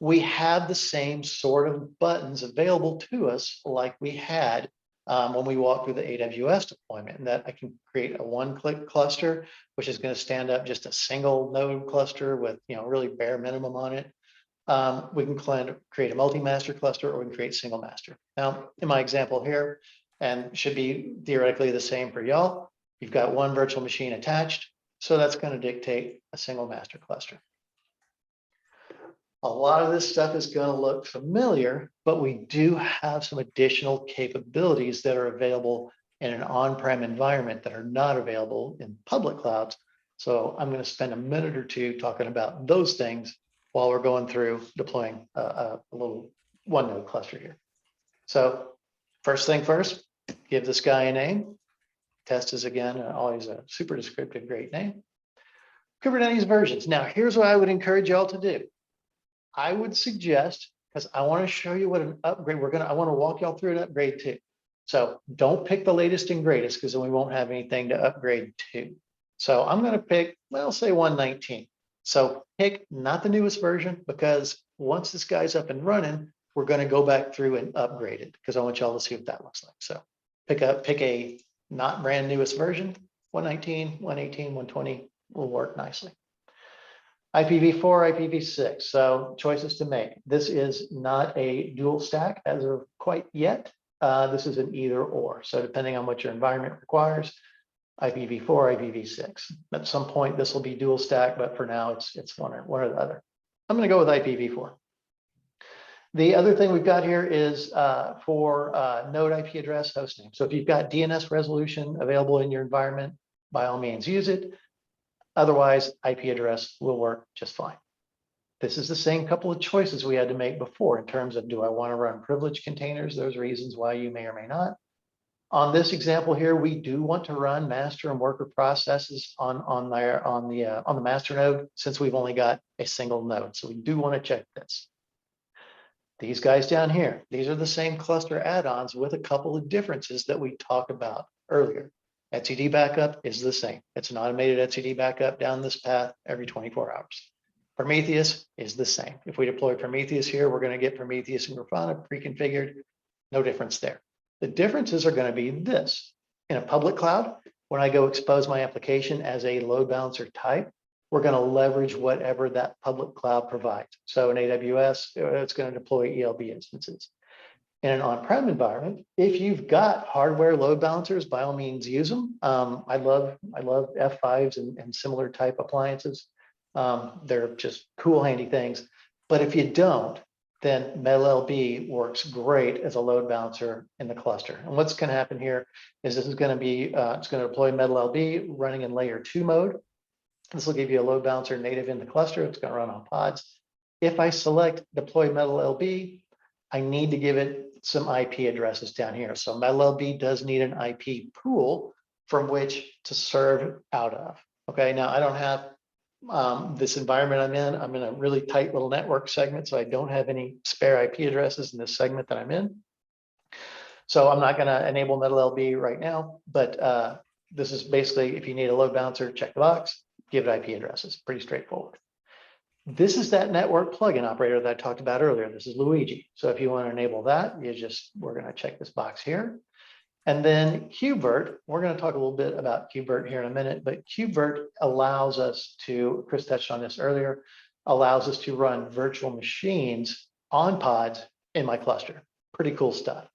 We have the same sort of buttons available to us like we had when we walked through the AWS deployment, and that I can create a one-click cluster, which is going to stand up just a single node cluster with really bare minimum on it. We can create a multi-master cluster, or we can create single master. Now, in my example here, and should be theoretically the same for y'all, you've got one virtual machine attached, so that's going to dictate a single master cluster. A lot of this stuff is going to look familiar, but we do have some additional capabilities that are available in an on-prem environment that are not available in public clouds. So I'm going to spend a minute or two talking about those things while we're going through deploying a little one node cluster here. So first thing first, give this guy a name. Test is again always a super descriptive, great name. Kubernetes versions. Now here's what I would encourage y'all to do. I would suggest, because I want to show you what an upgrade I want to walk y'all through an upgrade too. So don't pick the latest and greatest, because then we won't have anything to upgrade to. So I'm going to pick, well, say 119. So pick not the newest version, because once this guy's up and running, we're going to go back through and upgrade it, because I want y'all to see what that looks like. So pick a not brand newest version, 119, 118, 120 will work nicely. IPv4, IPv6, so choices to make. This is not a dual stack as of quite yet. This is an either or. So depending on what your environment requires, IPv4, IPv6. At some point, this will be dual stack, but for now, it's one or the other. I'm going to go with IPv4. The other thing we've got here is for node IP address hostname. So if you've got DNS resolution available in your environment, by all means use it. Otherwise, IP address will work just fine. This is the same couple of choices we had to make before in terms of, do I want to run privileged containers? There's reasons why you may or may not. On this example here, we do want to run master and worker processes on the master node, since we've only got a single node. So we do want to check this. These guys down here, these are the same cluster add-ons with a couple of differences that we talked about earlier. etcd backup is the same. It's an automated etcd backup down this path every 24 hours. Prometheus is the same. If we deploy Prometheus here, we're going to get Prometheus and Grafana pre-configured. No difference there. The differences are going to be this. In a public cloud, when I go expose my application as a load balancer type, we're going to leverage whatever that public cloud provides. So in AWS, it's going to deploy ELB instances. In an on-prem environment, if you've got hardware load balancers, by all means use them. I love F5s and similar type appliances. They're just cool, handy things. But if you don't, then MLB works great as a load balancer in the cluster. And what's going to happen here is this is going to be, it's going to deploy MLB running in layer 2 mode. This will give you a load balancer native in the cluster. It's going to run on pods. If I select deploy MLB, I need to give it some IP addresses down here. So MLB does need an IP pool from which to serve out of. Okay, now I don't have this environment I'm in a really tight little network segment, so I don't have any spare IP addresses in this segment that I'm in. So I'm not going to enable MLB right now, but this is basically, if you need a load balancer, check the box, give it IP addresses. Pretty straightforward. This is that network plugin operator that I talked about earlier. This is Luigi. So if you want to enable that, we're going to check this box here. And then Hubert, we're going to talk a little bit about Hubert here in a minute, but Hubert allows us to, Chris touched on this earlier, allows us to run virtual machines on pods in my cluster. Pretty cool stuff.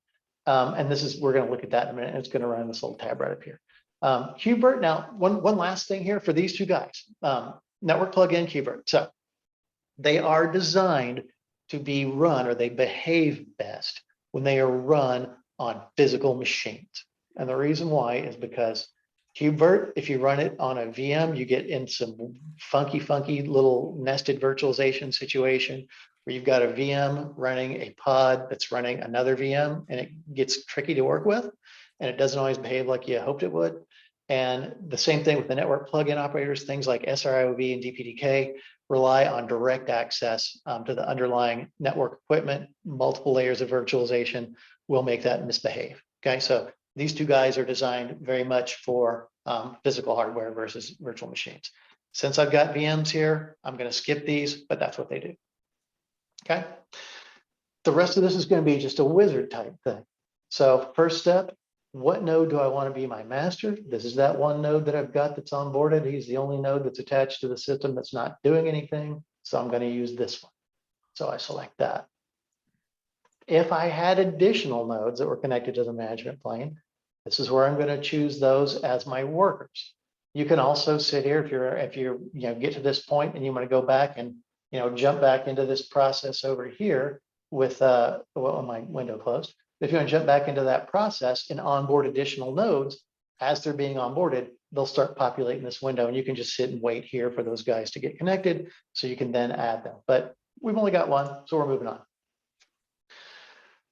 And we're going to look at that in a minute, and it's going to run this little tab right up here. Hubert, now, one last thing here for these two guys, network plugin Hubert. So they are designed to be run, or they behave best when they are run on physical machines. And the reason why is because Hubert, if you run it on a VM, you get in some funky little nested virtualization situation where you've got a VM running a pod that's running another VM, and it gets tricky to work with, and it doesn't always behave like you hoped it would. And the same thing with the network plugin operators, things like SRIOV and DPDK rely on direct access to the underlying network equipment. Multiple layers of virtualization will make that misbehave. Okay, so these two guys are designed very much for physical hardware versus virtual machines. Since I've got VMs here, I'm going to skip these, but that's what they do. Okay, the rest of this is going to be just a wizard type thing. So first step, what node do I want to be my master? This is that one node that I've got that's onboarded. He's the only node that's attached to the system that's not doing anything. So I'm going to use this one. So I select that. If I had additional nodes that were connected to the management plane, this is where I'm going to choose those as my workers. You can also sit here if you get to this point and you want to go back and jump back into this process over here with my window closed. If you want to jump back into that process and onboard additional nodes, as they're being onboarded, they'll start populating this window, and you can just sit and wait here for those guys to get connected so you can then add them. But we've only got one, so we're moving on.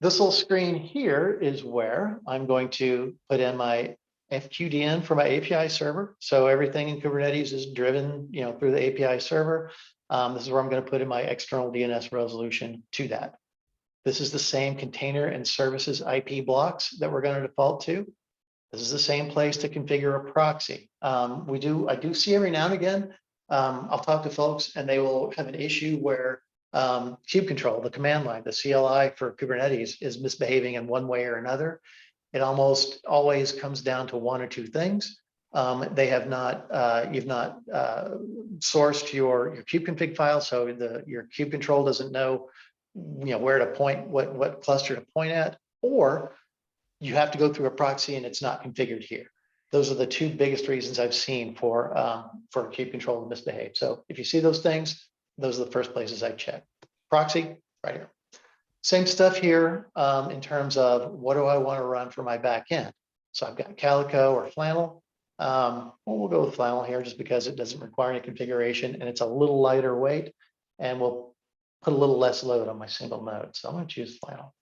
This little screen here is where I'm going to put in my FQDN for my API server. So everything in Kubernetes is driven through the API server. This is where I'm going to put in my external DNS resolution to that. This is the same container and services IP blocks that we're going to default to. This is the same place to configure a proxy. I do see every now and again, I'll talk to folks and they will have an issue where kube control, the command line, the CLI for Kubernetes is misbehaving in one way or another. It almost always comes down to one or two things. You've not sourced your kube config file, so your kube control doesn't know where to point, what cluster to point at, or you have to go through a proxy and it's not configured here. Those are the two biggest reasons I've seen for kube control to misbehave. So if you see those things, those are the first places I check. Proxy, right here. Same stuff here in terms of what do I want to run for my back end. So I've got Calico or Flannel. We'll go with Flannel here just because it doesn't require any configuration and it's a little lighter weight, and we'll put a little less load on my single node. So I'm going to choose Flannel.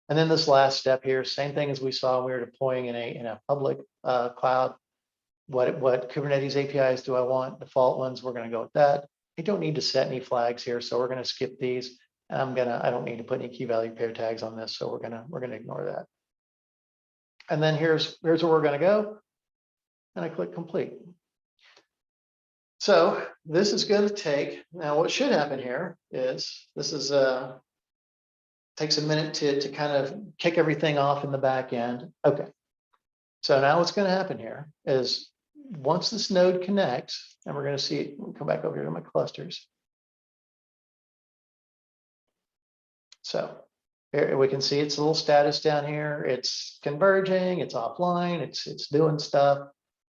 And then this last step here, same thing as we saw when we were deploying in a public cloud. What Kubernetes APIs do I want? Default ones, we're going to go with that. I don't need to set any flags here, so we're going to skip these. And I don't need to put any key value pair tags on this, so we're going to ignore that. And then here's where we're going to go. And I click complete. So this is going to take, now what should happen here is this is takes a minute to kind of kick everything off in the back end. Okay. So now what's going to happen here is once this node connects, and we're going to see it, we'll come back over here to my clusters. So here we can see its little status down here. It's converging, it's offline, it's doing stuff.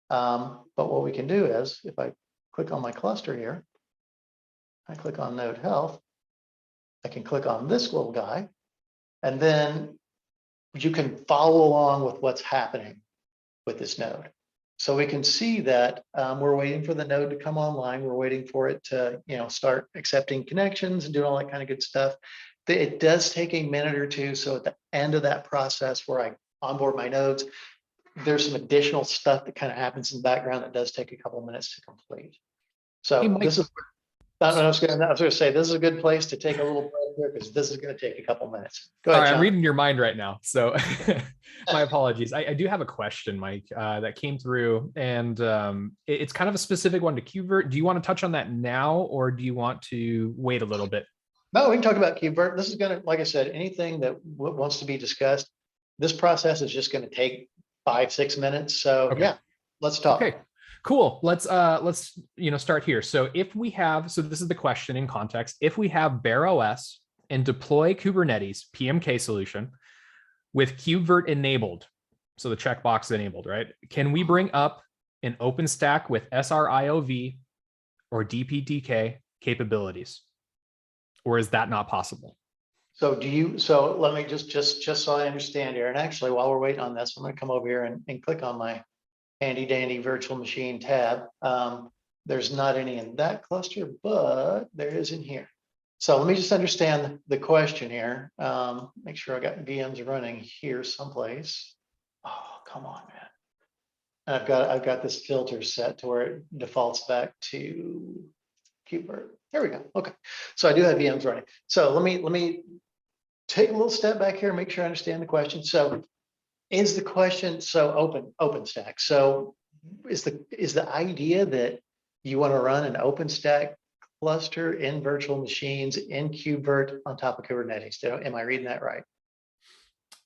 But what we can do is, if I click on my cluster here. I click on node health. I can click on this little guy, and then you can follow along with what's happening with this node. So we can see that we're waiting for the node to come online. We're waiting for it to, start accepting connections and doing all that kind of good stuff. It does take a minute or two. So at the end of that process where I onboard my nodes, there's some additional stuff that kind of happens in the background that does take a couple of minutes to complete. So this is, I was going to say, this is a good place to take a little break here because this is going to take a couple minutes. Go ahead, All right, John. I'm reading your mind right now. So my apologies. I do have a question, Mike, that came through, and it's kind of a specific one to Hubert. Do you want to touch on that now, or do you want to wait a little bit? No, we can talk about Hubert. This is going to, like I said, anything that wants to be discussed, this process is just going to take 5-6 minutes. So Okay. yeah, let's talk. Okay. Cool. Let's start here. So if we have, so this is the question in context, if we have Bare OS and deploy Kubernetes PMK solution with KubeVirt enabled, so the checkbox enabled, right? Can we bring up an OpenStack with SRIOV or DPDK capabilities? Or is that not possible? So so let me just so I understand here. And actually, while we're waiting on this, I'm going to come over here and click on my handy dandy virtual machine tab. There's not any in that cluster, but there is in here. So let me just understand the question here. Make sure I got VMs running here someplace. Oh, come on, man. And I've got this filter set to where it defaults back to KubeVirt. There we go. Okay. So I do have VMs running. So let me take a little step back here and make sure I understand the question. So is the question, so OpenStack. So is the idea that you want to run an OpenStack cluster in virtual machines in KubeVirt on top of Kubernetes? Am I reading that right?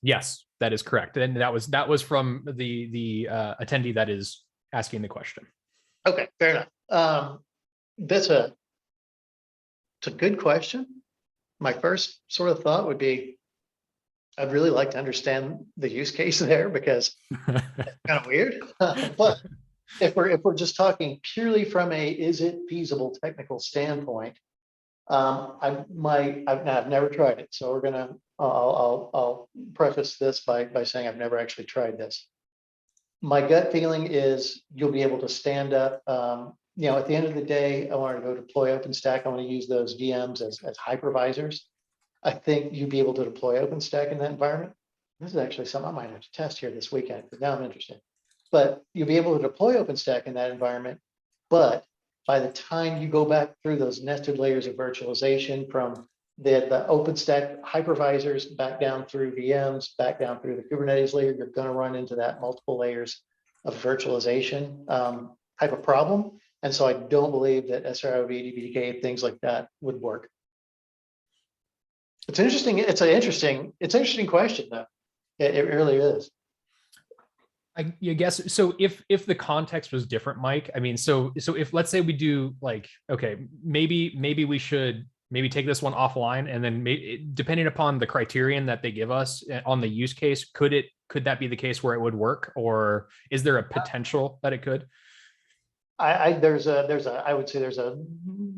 Yes, that is correct. And that was from the attendee that is asking the question. Okay, fair enough. It's a good question. My first sort of thought would be, I'd really like to understand the use case there because it's kind of weird. But if we're just talking purely from a is it feasible technical standpoint, I've never tried it. So I'll preface this by saying I've never actually tried this. My gut feeling is you'll be able to stand up. At the end of the day, I want to go deploy OpenStack. I want to use those VMs as hypervisors. I think you'd be able to deploy OpenStack in that environment. This is actually something I might have to test here this weekend because now I'm interested. But you'll be able to deploy OpenStack in that environment. But by the time you go back through those nested layers of virtualization from the OpenStack hypervisors back down through VMs, back down through the Kubernetes layer, you're going to run into that multiple layers of virtualization type of problem. And so I don't believe that SRIOV, DPDK, things like that would work. It's interesting. It's an interesting question, though. It really is. I guess so. If the context was different, Mike, I mean, so if let's say we do like, okay, maybe we should take this one offline, and then depending upon the criterion that they give us on the use case, could that be the case where it would work, or is there a potential that it could? I would say there's a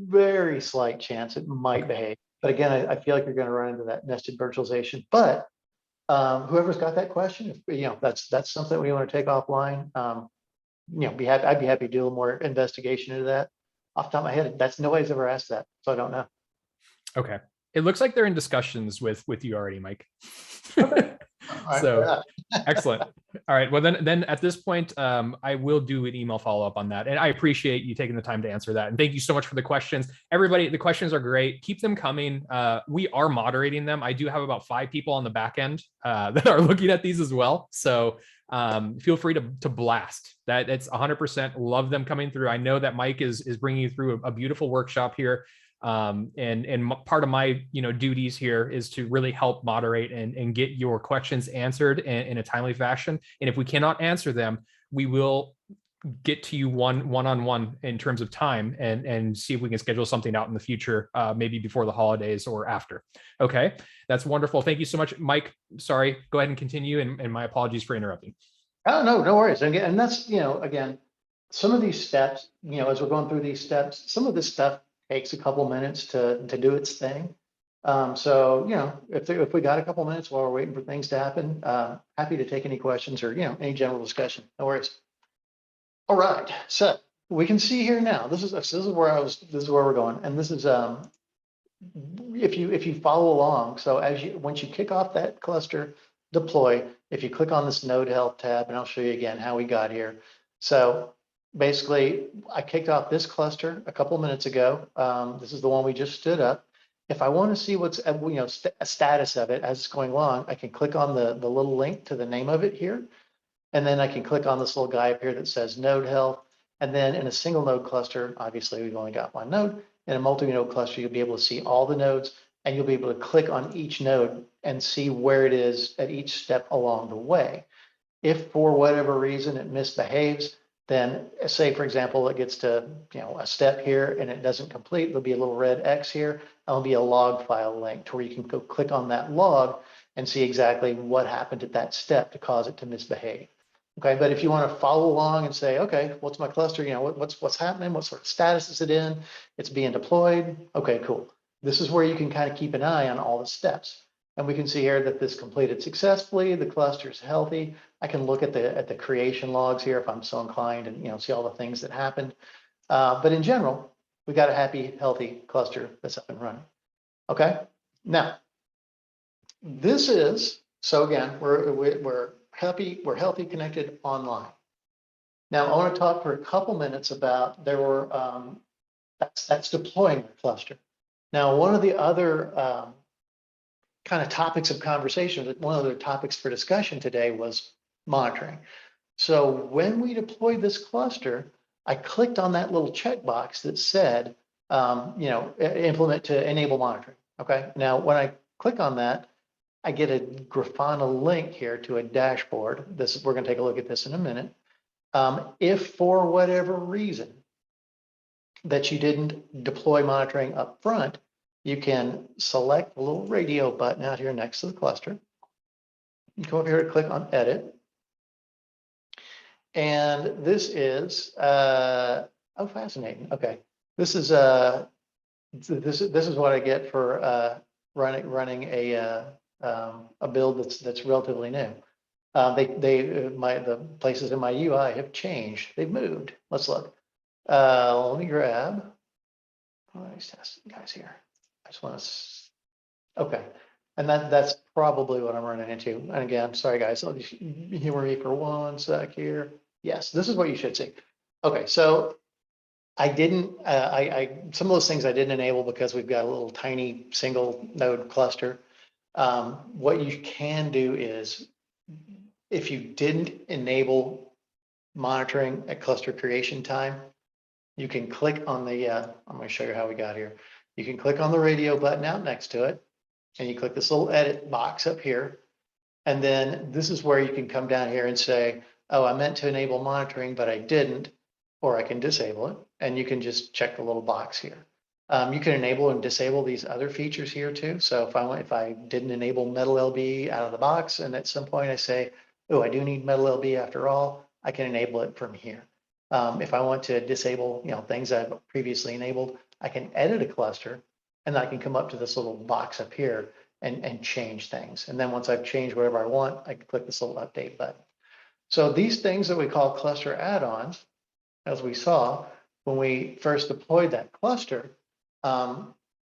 very slight chance it might behave. But again, I feel like you're going to run into that nested virtualization. But whoever's got that question, if that's something we want to take offline. I'd be happy to do a little more investigation into that. Off the top of my head, nobody's ever asked that, so I don't know. Okay, it looks like they're in discussions with you already, Mike. Okay. So excellent. All right. Well, then at this point, I will do an email follow-up on that. And I appreciate you taking the time to answer that. And thank you so much for the questions. Everybody, the questions are great. Keep them coming. We are moderating them. I do have about 5 people on the back end that are looking at these as well. So feel free to blast that. It's 100% love them coming through. I know that Mike is bringing you through a beautiful workshop here. And part of my duties here is to really help moderate and get your questions answered in a timely fashion. And if we cannot answer them, we will get to you one-on-one in terms of time and see if we can schedule something out in the future, maybe before the holidays or after. Okay, that's wonderful. Thank you so much, Mike. Sorry, go ahead and continue. And my apologies for interrupting. Oh, no worries. And that's, again, some of these steps, as we're going through these steps, some of this stuff takes a couple minutes to do its thing. So, if we got a couple minutes while we're waiting for things to happen, happy to take any questions or, any general discussion. No worries. All right, so we can see here now, this is where we're going. And this is, if you follow along, so once you kick off that cluster deploy, if you click on this node health tab, and I'll show you again how we got here. So basically, I kicked off this cluster a couple minutes ago. This is the one we just stood up. If I want to see what's a status of it as it's going along, I can click on the little link to the name of it here, and then I can click on this little guy up here that says node health. And then in a single node cluster, obviously we've only got one node. In a multi-node cluster, you'll be able to see all the nodes, and you'll be able to click on each node and see where it is at each step along the way. If for whatever reason it misbehaves, then say, for example, it gets to a step here and it doesn't complete, there'll be a little red X here, and there'll be a log file link to where you can go click on that log and see exactly what happened at that step to cause it to misbehave. Okay, but if you want to follow along and say, okay, what's my cluster? What's happening? What sort of status is it in? It's being deployed. Okay, cool. This is where you can kind of keep an eye on all the steps. And we can see here that this completed successfully. The cluster is healthy. I can look at the creation logs here if I'm so inclined, and see all the things that happened. But in general, we got a happy, healthy cluster that's up and running. Okay. Now, this is so again we're healthy, connected online. Now I want to talk for a couple minutes about that's deploying the cluster. Now, one of the other kind of topics of conversation, one of the topics for discussion today was monitoring. So when we deployed this cluster, I clicked on that little checkbox that said, implement to enable monitoring. Okay. Now, when I click on that, I get a Grafana link here to a dashboard. We're going to take a look at this in a minute. If for whatever reason that you didn't deploy monitoring up front, you can select the little radio button out here next to the cluster. You come over here and click on edit. And this is, fascinating. Okay. This is what I get for running a build that's relatively new. The places in my UI have changed. They've moved. Let's look. Let me grab these guys here. I just want to. Okay, and that's probably what I'm running into. And again, sorry guys, I'll just humor me for one sec here. Yes, this is what you should see. Okay, so I didn't. Some of those things I didn't enable because we've got a little tiny single node cluster. What you can do is, if you didn't enable monitoring at cluster creation time, you can click on the, I'm going to show you how we got here. You can click on the radio button out next to it, and you click this little edit box up here. And then this is where you can come down here and say, oh, I meant to enable monitoring, but I didn't, or I can disable it. And you can just check the little box here. You can enable and disable these other features here too. So if I didn't enable Metal LB out of the box, and at some point I say, oh, I do need Metal LB after all, I can enable it from here. If I want to disable, things I've previously enabled, I can edit a cluster, and I can come up to this little box up here and change things. And then once I've changed whatever I want, I can click this little update button. So these things that we call cluster add-ons, as we saw when we first deployed that cluster, I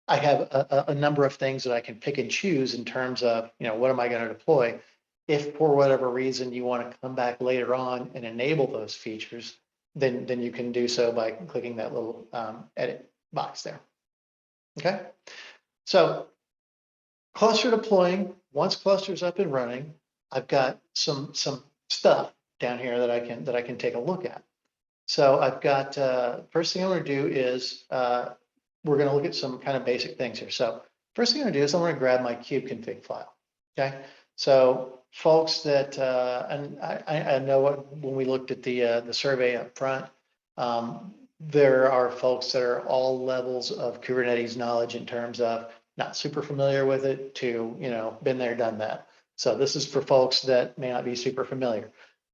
have a number of things that I can pick and choose in terms of, what am I going to deploy? If for whatever reason you want to come back later on and enable those features, then you can do so by clicking that little edit box there. Okay, so cluster deploying, once cluster's up and running, I've got some stuff down here that I can take a look at. So I've got, first thing I'm going to do is we're going to look at some kind of basic things here. So first thing I'm going to do is I'm going to grab my kubeconfig file. Okay, so folks that, and I know when we looked at the survey up front, there are folks that are all levels of Kubernetes knowledge in terms of not super familiar with it to, been there, done that. So this is for folks that may not be super familiar.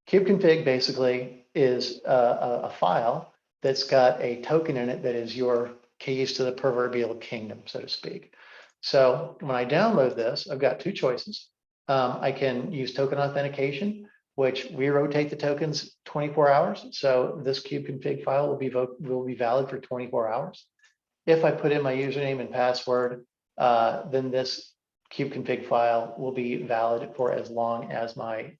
Kubeconfig basically is a file that's got a token in it that is your keys to the proverbial kingdom, so to speak. So when I download this, I've got two choices. I can use token authentication, which we rotate the tokens 24 hours. So this kubeconfig file will be valid for 24 hours. If I put in my username and password, then this kubeconfig file will be valid for as long as my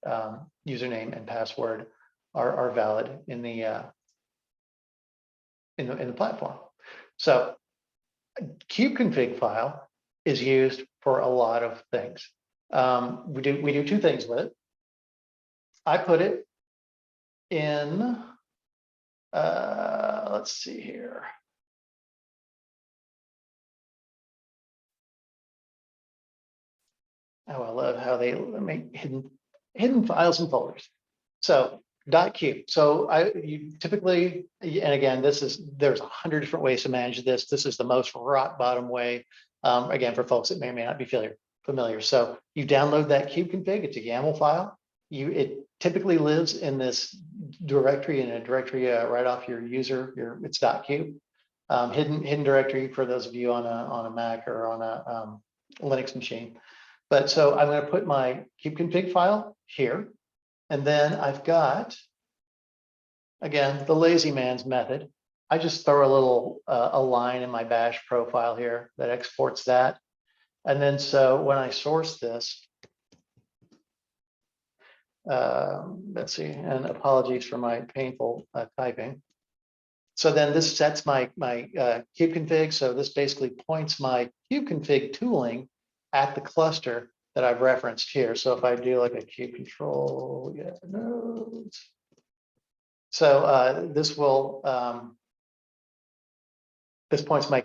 username and password are valid in the platform. So kubeconfig file is used for a lot of things. We do two things with it. I put it in, let's see here. Oh, I love how they make hidden files and folders. So .cube. So you typically, and again, there's 100 different ways to manage this. This is the most rock bottom way. Again, for folks that may or may not be familiar. So you download that kubeconfig. It's a YAML file. It typically lives in this directory, right off your user. It's .cube. Hidden directory for those of you on a Mac or on a Linux machine. But so I'm going to put my kubeconfig file here, and then I've got, again, the lazy man's method. I just throw a little a line in my bash profile here that exports that. And then so when I source this, let's see, and apologies for my painful typing. So then this sets my kubeconfig. So this basically points my kubeconfig tooling at the cluster that I've referenced here. So if I do like a kube control, nodes. So this will this points my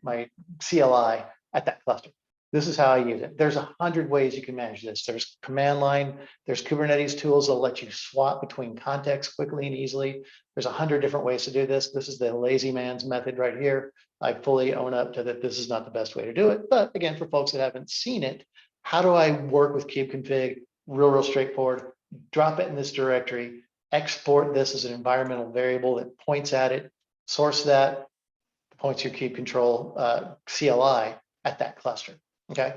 my CLI at that cluster. This is how I use it. There's 100 ways you can manage this. There's command line. There's Kubernetes tools that let you swap between contexts quickly and easily. There's 100 different ways to do this. This is the lazy man's method right here. I fully own up to that. This is not the best way to do it. But again, for folks that haven't seen it, how do I work with kubeconfig? Real straightforward. Drop it in this directory. Export this as an environmental variable that points at it. Source that. Points your kube control CLI at that cluster. Okay,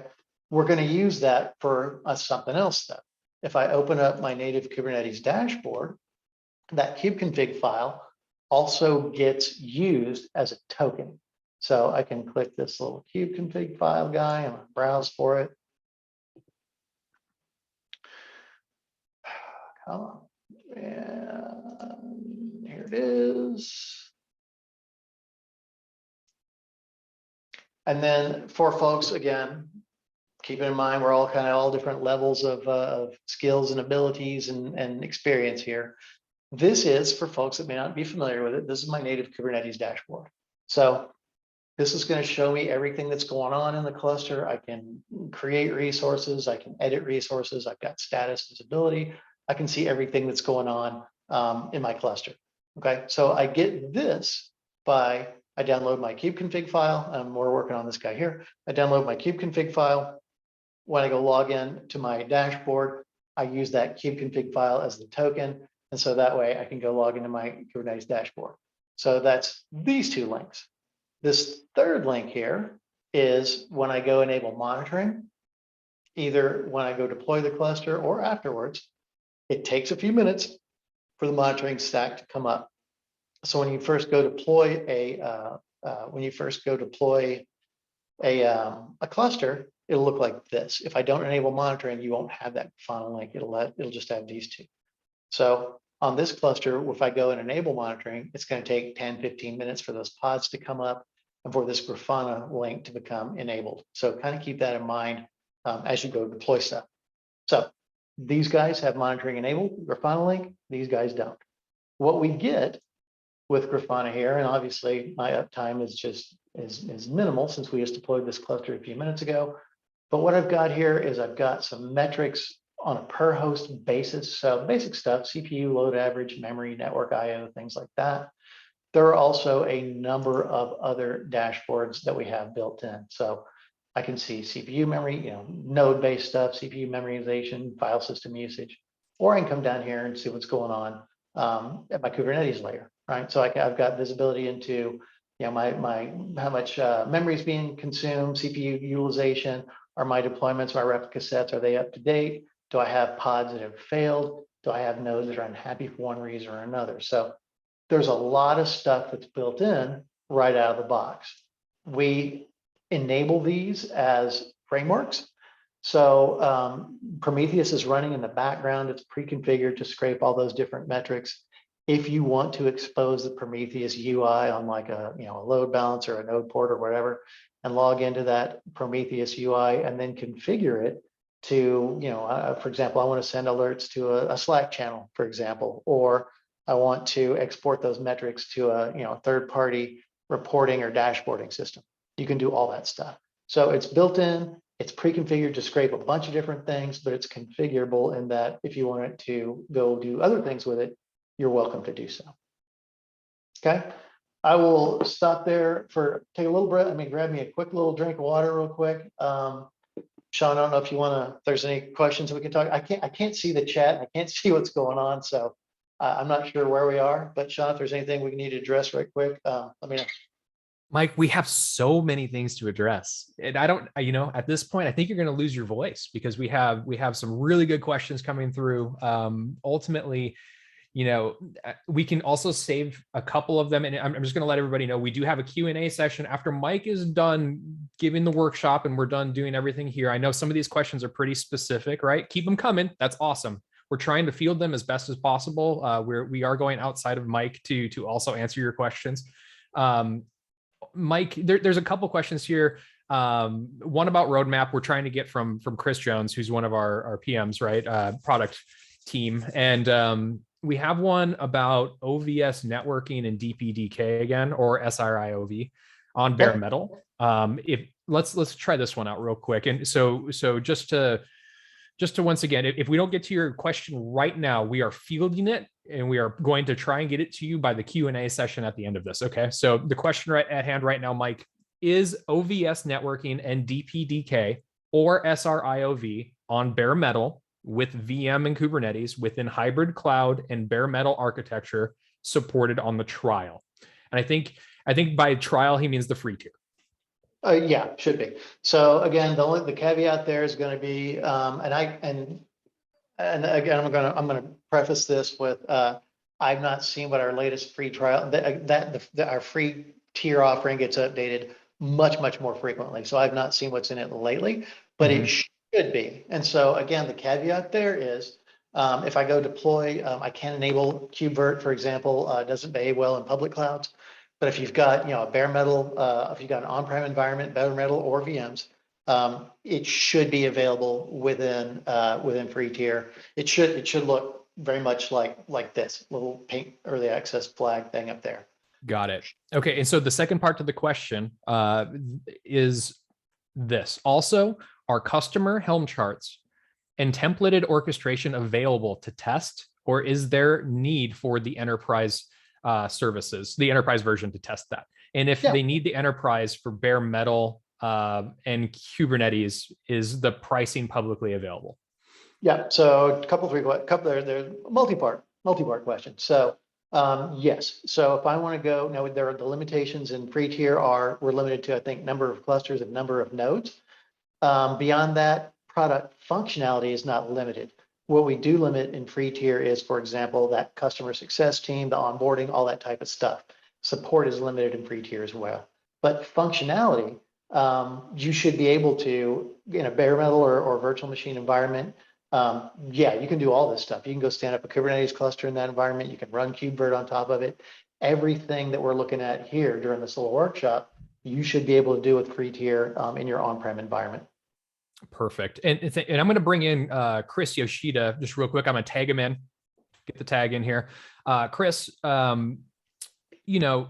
we're going to use that for something else though. If I open up my native Kubernetes dashboard, that kubeconfig file also gets used as a token. So I can click this little kubeconfig file guy and browse for it. Come on, and here it is. And then for folks, again, keeping in mind, we're all kind of all different levels of skills and abilities and experience here. This is for folks that may not be familiar with it. This is my native Kubernetes dashboard. So this is going to show me everything that's going on in the cluster. I can create resources. I can edit resources. I've got status visibility. I can see everything that's going on in my cluster. Okay, so I get this by I download my kubeconfig file, and we're working on this guy here. I download my kubeconfig file. When I go log in to my dashboard, I use that kubeconfig file as the token. And so that way I can go log into my Kubernetes dashboard. So that's these two links. This third link here is when I go enable monitoring, either when I go deploy the cluster or afterwards. It takes a few minutes for the monitoring stack to come up. So when you first go deploy a cluster, it'll look like this. If I don't enable monitoring, you won't have that Grafana link. It'll just have these two. So on this cluster, if I go and enable monitoring, it's going to take 10, 15 minutes for those pods to come up and for this Grafana link to become enabled. So kind of keep that in mind as you go deploy stuff. So these guys have monitoring enabled, Grafana link, these guys don't. What we get with Grafana here, and obviously my uptime is minimal since we just deployed this cluster a few minutes ago. But what I've got here is I've got some metrics on a per host basis. So basic stuff, CPU, load average, memory, network IO, things like that. There are also a number of other dashboards that we have built in. So I can see CPU memory, node-based stuff, CPU memorization, file system usage. or I can come down here and see what's going on at my Kubernetes layer, right? So I've got visibility into, you know, my how much memory is being consumed, CPU utilization, are my deployments, my replica sets, are they up to date? Do I have pods that have failed? Do I have nodes that are unhappy for one reason or another? So there's a lot of stuff that's built in right out of the box. We enable these as frameworks. So Prometheus is running in the background. It's pre-configured to scrape all those different metrics. If you want to expose the Prometheus UI on like a, you know, a load balancer, a node port or whatever, and log into that Prometheus UI and then configure it to, you know, for example, I want to send alerts to a Slack channel, for example, or I want to export those metrics to a, you know, third-party reporting or dashboarding system. You can do all that stuff. So it's built in, it's pre-configured to scrape a bunch of different things, but it's configurable in that if you want it to go do other things with it, you're welcome to do so. Okay, I will stop there for take a little breath. I mean, grab me a quick little drink of water real quick. Sean, I don't know if you want to, if there's any questions we can talk. I can't see the chat. I can't see what's going on. So I'm not sure where we are, but Sean, if there's anything we need to address right quick, let me know. Mike, we have so many things to address. And I don't, you know, at this point, I think you're going to lose your voice because we have some really good questions coming through. Ultimately, you know, we can also save a couple of them. And I'm just going to let everybody know we do have a Q&A session after Mike is done giving the workshop and we're done doing everything here. I know some of these questions are pretty specific, right? Keep them coming. That's awesome. We're trying to field them as best as possible. We are going outside of Mike to also answer your questions. Mike, there's a couple questions here. One about roadmap we're trying to get from Chris Jones, who's one of our PMs, right? Product team. And we have one about OVS networking and DPDK again, or SRIOV on bare metal. Let's try this one out real quick. And so just to once again, if we don't get to your question right now, we are fielding it and we are going to try and get it to you by the Q&A session at the end of this. Okay. So the question right at hand right now, Mike, is OVS networking and DPDK or SRIOV on bare metal with VM and Kubernetes within hybrid cloud and bare metal architecture supported on the trial? And I think by trial, he means the free tier. Yeah, should be. So again, the caveat there is going to be, and again, I'm going to preface this with, I've not seen what our latest free trial our free tier offering gets updated much more frequently. So I've not seen what's in it lately, but it should be. And so again, the caveat there is, if I go deploy, I can enable KubeVirt, for example, doesn't behave well in public clouds. But if you've got, you know, a bare metal, if you've got an on-prem environment, bare metal or VMs, it should be available within free tier. It should look very much like this little pink early access flag thing up there. Got it. Okay, and so the second part to the question is this. Also, are customer Helm charts and templated orchestration available to test, or is there need for the enterprise services, the enterprise version to test that? And if they need the enterprise for bare metal and Kubernetes, is the pricing publicly available? Yeah, so they're multi-part question. So yes, so if I want to go, now there are the limitations in free tier we're limited to, I think, number of clusters and number of nodes. Beyond that, product functionality is not limited. What we do limit in free tier is, for example, that customer success team, the onboarding, all that type of stuff. Support is limited in free tier as well. But functionality, you should be able to, in a bare metal or virtual machine environment, yeah, you can do all this stuff. You can go stand up a Kubernetes cluster in that environment. You can run KubeVirt on top of it. Everything that we're looking at here during this little workshop, you should be able to do with free tier in your on-prem environment. Perfect. And I'm going to bring in Chris Yoshida just real quick. I'm going to tag him in, get the tag in here. Chris, you know,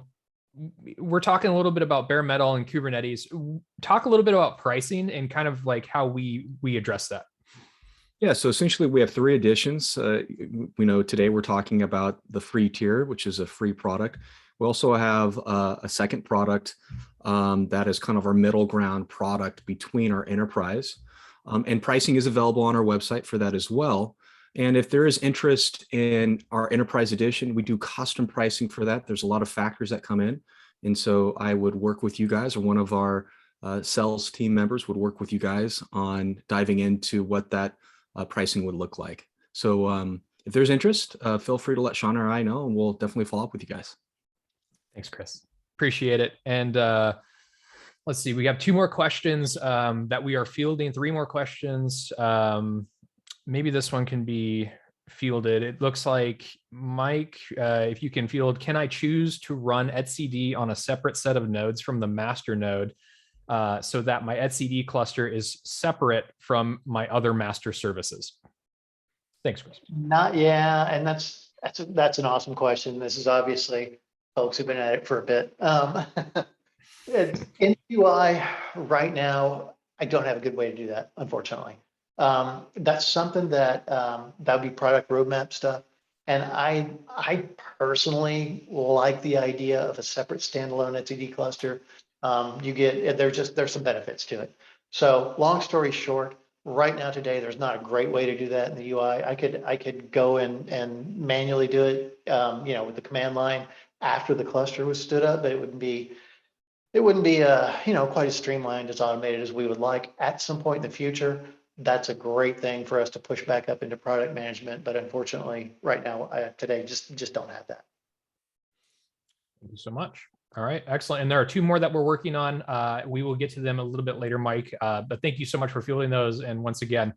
we're talking a little bit about bare metal and Kubernetes. Talk a little bit about pricing and kind of like how we address that. Yeah, so essentially we have 3 editions. We know today we're talking about the free tier, which is a free product. We also have a second product that is kind of our middle ground product between our enterprise. And pricing is available on our website for that as well. And if there is interest in our enterprise edition, we do custom pricing for that. There's a lot of factors that come in. And so I would work with you guys, or one of our sales team members would work with you guys on diving into what that pricing would look like. So if there's interest, feel free to let Sean or I know, and we'll definitely follow up with you guys. Thanks, Chris. Appreciate it. And let's see, we have 2 more questions that we are fielding, 3 more questions. Maybe this one can be fielded. It looks like, Mike, if you can field, can I choose to run etcd on a separate set of nodes from the master node so that my etcd cluster is separate from my other master services? Thanks, Chris. And that's an awesome question. This is obviously folks who've been at it for a bit. In UI right now, I don't have a good way to do that, unfortunately. That's something that would be product roadmap stuff. And I personally like the idea of a separate standalone etcd cluster. There's some benefits to it. So long story short, right now today, there's not a great way to do that in the UI. I could go and manually do it, with the command line after the cluster was stood up, but it wouldn't be quite as streamlined, as automated as we would like. At some point in the future, that's a great thing for us to push back up into product management. But unfortunately, right now, today, just don't have that. Thank you so much. All right, excellent. And there are 2 more that we're working on. We will get to them a little bit later, Mike. But thank you so much for fielding those. And once again,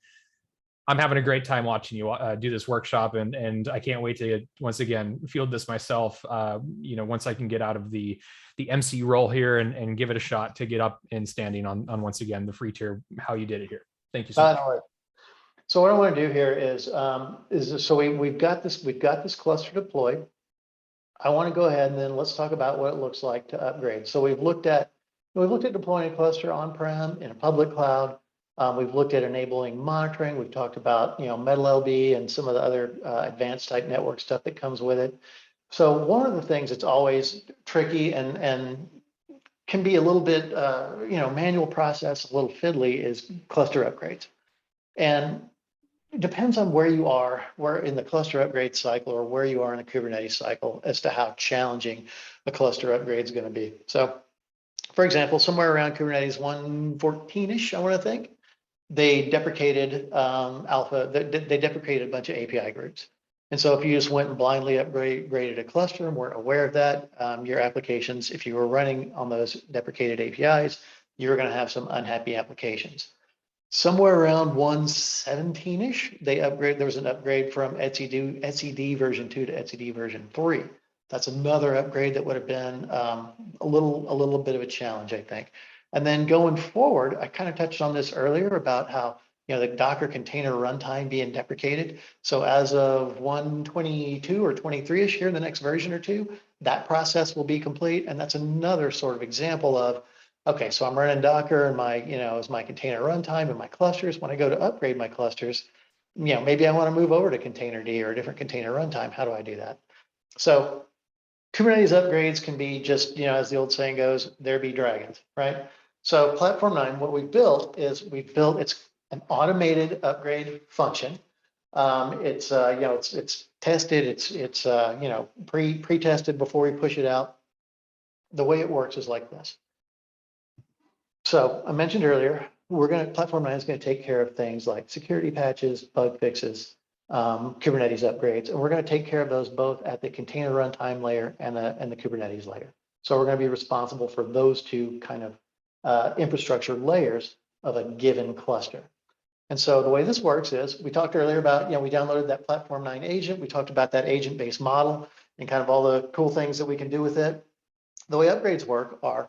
I'm having a great time watching you do this workshop, and I can't wait to once again field this myself. Once I can get out of the MC role here and give it a shot to get up and standing on once again the free tier, how you did it here. Thank you so much. So what I want to do here is we've got this cluster deployed. I want to go ahead and then let's talk about what it looks like to upgrade. So we've looked at deploying a cluster on-prem in a public cloud. We've looked at enabling monitoring. We've talked about MetalLB and some of the other advanced type network stuff that comes with it. So one of the things that's always tricky and can be a little bit manual process, a little fiddly, is cluster upgrades. And it depends on where you are, where in the cluster upgrade cycle, or where you are in the Kubernetes cycle, as to how challenging a cluster upgrade is going to be. So, for example, somewhere around Kubernetes 1.14-ish, I want to think, they deprecated alpha. They deprecated a bunch of API groups. And so if you just went and blindly upgraded a cluster and weren't aware of that, your applications, if you were running on those deprecated APIs, you were going to have some unhappy applications. Somewhere around 1.17-ish, there was an upgrade from etcd version 2 to etcd version 3. That's another upgrade that would have been a little bit of a challenge, I think. And then going forward, I kind of touched on this earlier about how the Docker container runtime being deprecated. So as of 1.22 or 23-ish here in the next version or two, that process will be complete. And that's another sort of example of, okay, so I'm running Docker and as my container runtime and my clusters. When I go to upgrade my clusters, maybe I want to move over to containerd or a different container runtime. How do I do that? So Kubernetes upgrades can be just, as the old saying goes, there be dragons, right? So Platform 9, what we've built is it's an automated upgrade function. It's tested, it's pre-tested before we push it out. The way it works is like this. So I mentioned earlier, Platform 9 is going to take care of things like security patches, bug fixes, Kubernetes upgrades, and we're going to take care of those both at the container runtime layer and the Kubernetes layer. So we're going to be responsible for those 2 kind of infrastructure layers of a given cluster. And so the way this works is, we talked earlier about, we downloaded that Platform 9 agent. We talked about that agent-based model and kind of all the cool things that we can do with it. The way upgrades work are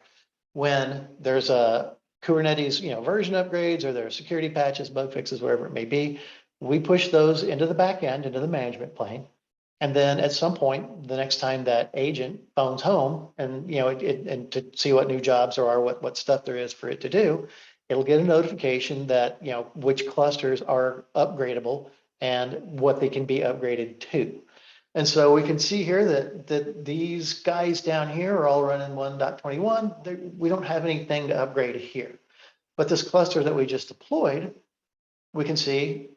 when there's a Kubernetes, version upgrades, or there are security patches, bug fixes, wherever it may be, we push those into the back end, into the management plane. And then at some point, the next time that agent phones home and, and to see what new jobs there are, what stuff there is for it to do, it'll get a notification that, which clusters are upgradable and what they can be upgraded to. And so we can see here that these guys down here are all running 1.21. We don't have anything to upgrade here. But this cluster that we just deployed, we can see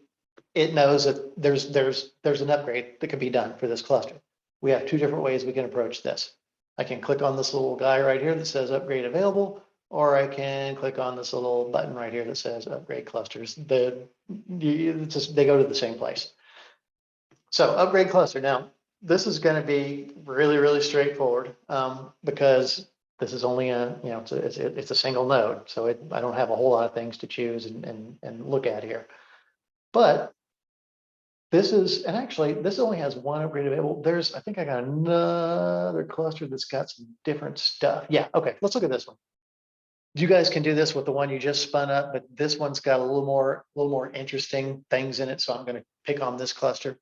it knows that there's an upgrade that can be done for this cluster. We have two different ways we can approach this. I can click on this little guy right here that says upgrade available, or I can click on this little button right here that says upgrade clusters. They go to the same place. So upgrade cluster. Now, this is going to be really, really straightforward because this is only it's a single node. So I don't have a whole lot of things to choose and look at here. But this is, and actually this only has one upgrade available. I think I got another cluster that's got some different stuff. Yeah, okay, let's look at this one. You guys can do this with the one you just spun up, but this one's got a little more interesting things in it. So I'm going to pick on this cluster,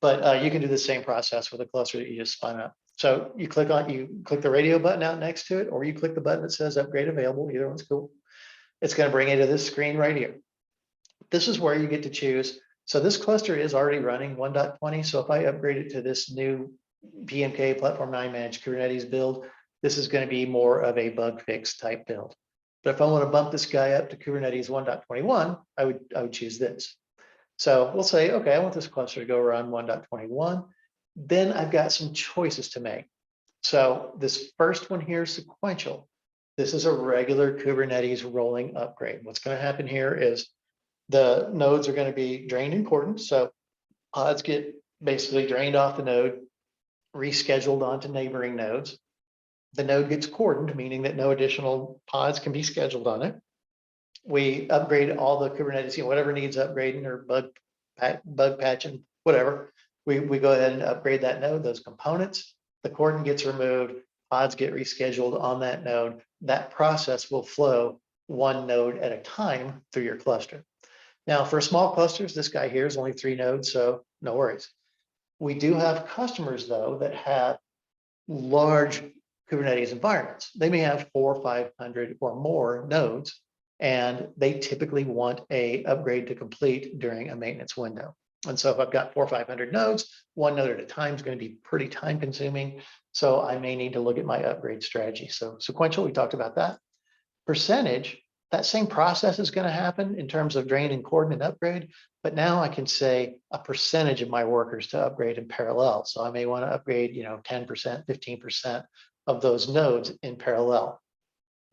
but you can do the same process with a cluster that you just spun up. So you click the radio button out next to it, or you click the button that says upgrade available. Either one's cool. It's going to bring you to this screen right here. This is where you get to choose. So this cluster is already running 1.20. So if I upgrade it to this new PMK Platform 9 Managed Kubernetes build, this is going to be more of a bug fix type build. But if I want to bump this guy up to Kubernetes 1.21, I would choose this. So we'll say, okay, I want this cluster to go run 1.21. Then I've got some choices to make. So this first one here is sequential. This is a regular Kubernetes rolling upgrade. What's going to happen here is the nodes are going to be drained and cordoned. So pods get basically drained off the node, rescheduled onto neighboring nodes. The node gets cordoned, meaning that no additional pods can be scheduled on it. We upgrade all the Kubernetes, whatever needs upgrading or bug patching, whatever. We go ahead and upgrade that node, those components. The cordon gets removed, pods get rescheduled on that node. That process will flow one node at a time through your cluster. Now, for small clusters, this guy here is only 3 nodes, so no worries. We do have customers, though, that have large Kubernetes environments. They may have 400 or 500 or more nodes, and they typically want an upgrade to complete during a maintenance window. And so if I've got 400 or 500 nodes, one node at a time is going to be pretty time consuming. So I may need to look at my upgrade strategy. So sequential, we talked about that. Percentage, that same process is going to happen in terms of drain and cordon and upgrade, but now I can say a percentage of my workers to upgrade in parallel. So I may want to upgrade, 10%, 15% of those nodes in parallel.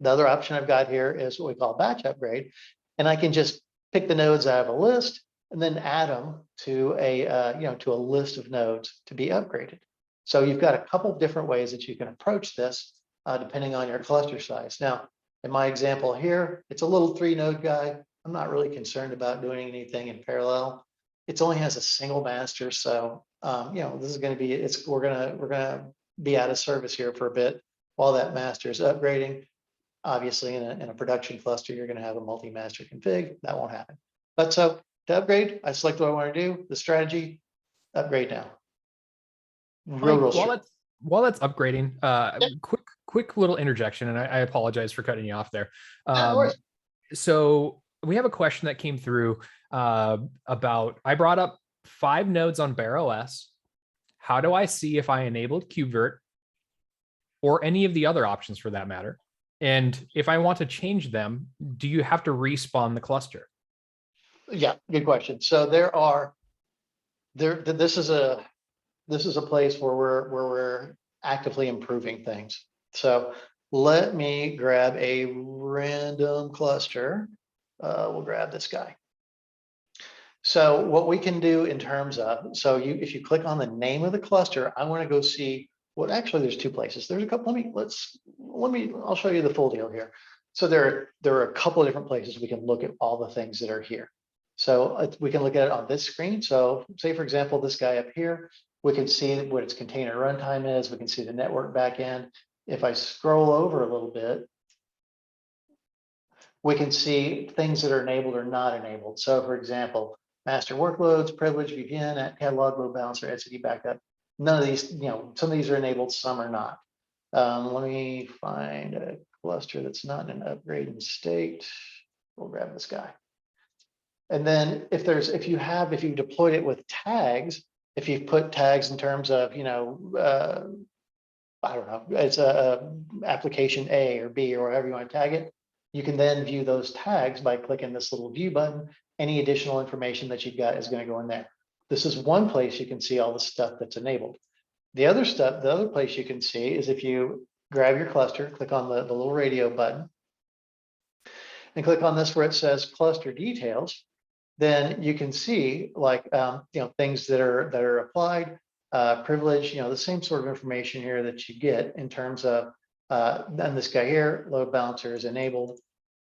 The other option I've got here is what we call batch upgrade, and I can just pick the nodes out of a list and then add them to a list of nodes to be upgraded. So you've got a couple different ways that you can approach this depending on your cluster size. Now, in my example here, it's a little 3-node guy. I'm not really concerned about doing anything in parallel. It only has a single master, so this is going to be we're gonna be out of service here for a bit while that master is upgrading. Obviously, in a production cluster, you're going to have a multi-master config. That won't happen. But so to upgrade, I select what I want to do. The strategy, upgrade now. While that's upgrading, quick little interjection, and I apologize for cutting you off there. So we have a question that came through about, I brought up 5 nodes on Bare OS. How do I see if I enabled KubeVirt or any of the other options for that matter? And if I want to change them, do you have to respawn the cluster? Yeah, good question. So this is a place where we're actively improving things. So let me grab a random cluster. We'll grab this guy. So what we can do in terms of, if you click on the name of the cluster, I want to go see what, actually there's 2 places. There's a couple, I'll show you the full deal here. So there are a couple of different places we can look at all the things that are here. So we can look at it on this screen. So say, for example, this guy up here, we can see what its container runtime is. We can see the network backend. If I scroll over a little bit, we can see things that are enabled or not enabled. So for example, master workloads, privilege, VPN, catalog, load balancer, etcd backup. None of these, some of these are enabled, some are not. Let me find a cluster that's not in an upgrading state. We'll grab this guy. And then if you deployed it with tags, if you've put tags in terms of, I don't know, it's a application A or B or whatever you want to tag it, you can then view those tags by clicking this little view button any additional information that you've got is going to go in there. This is one place you can see all the stuff that's enabled. The other place you can see is if you grab your cluster, click on the little radio button, and click on this where it says cluster details, then you can see like things that are applied, privilege, the same sort of information here that you get in terms of then this guy here, load balancer is enabled.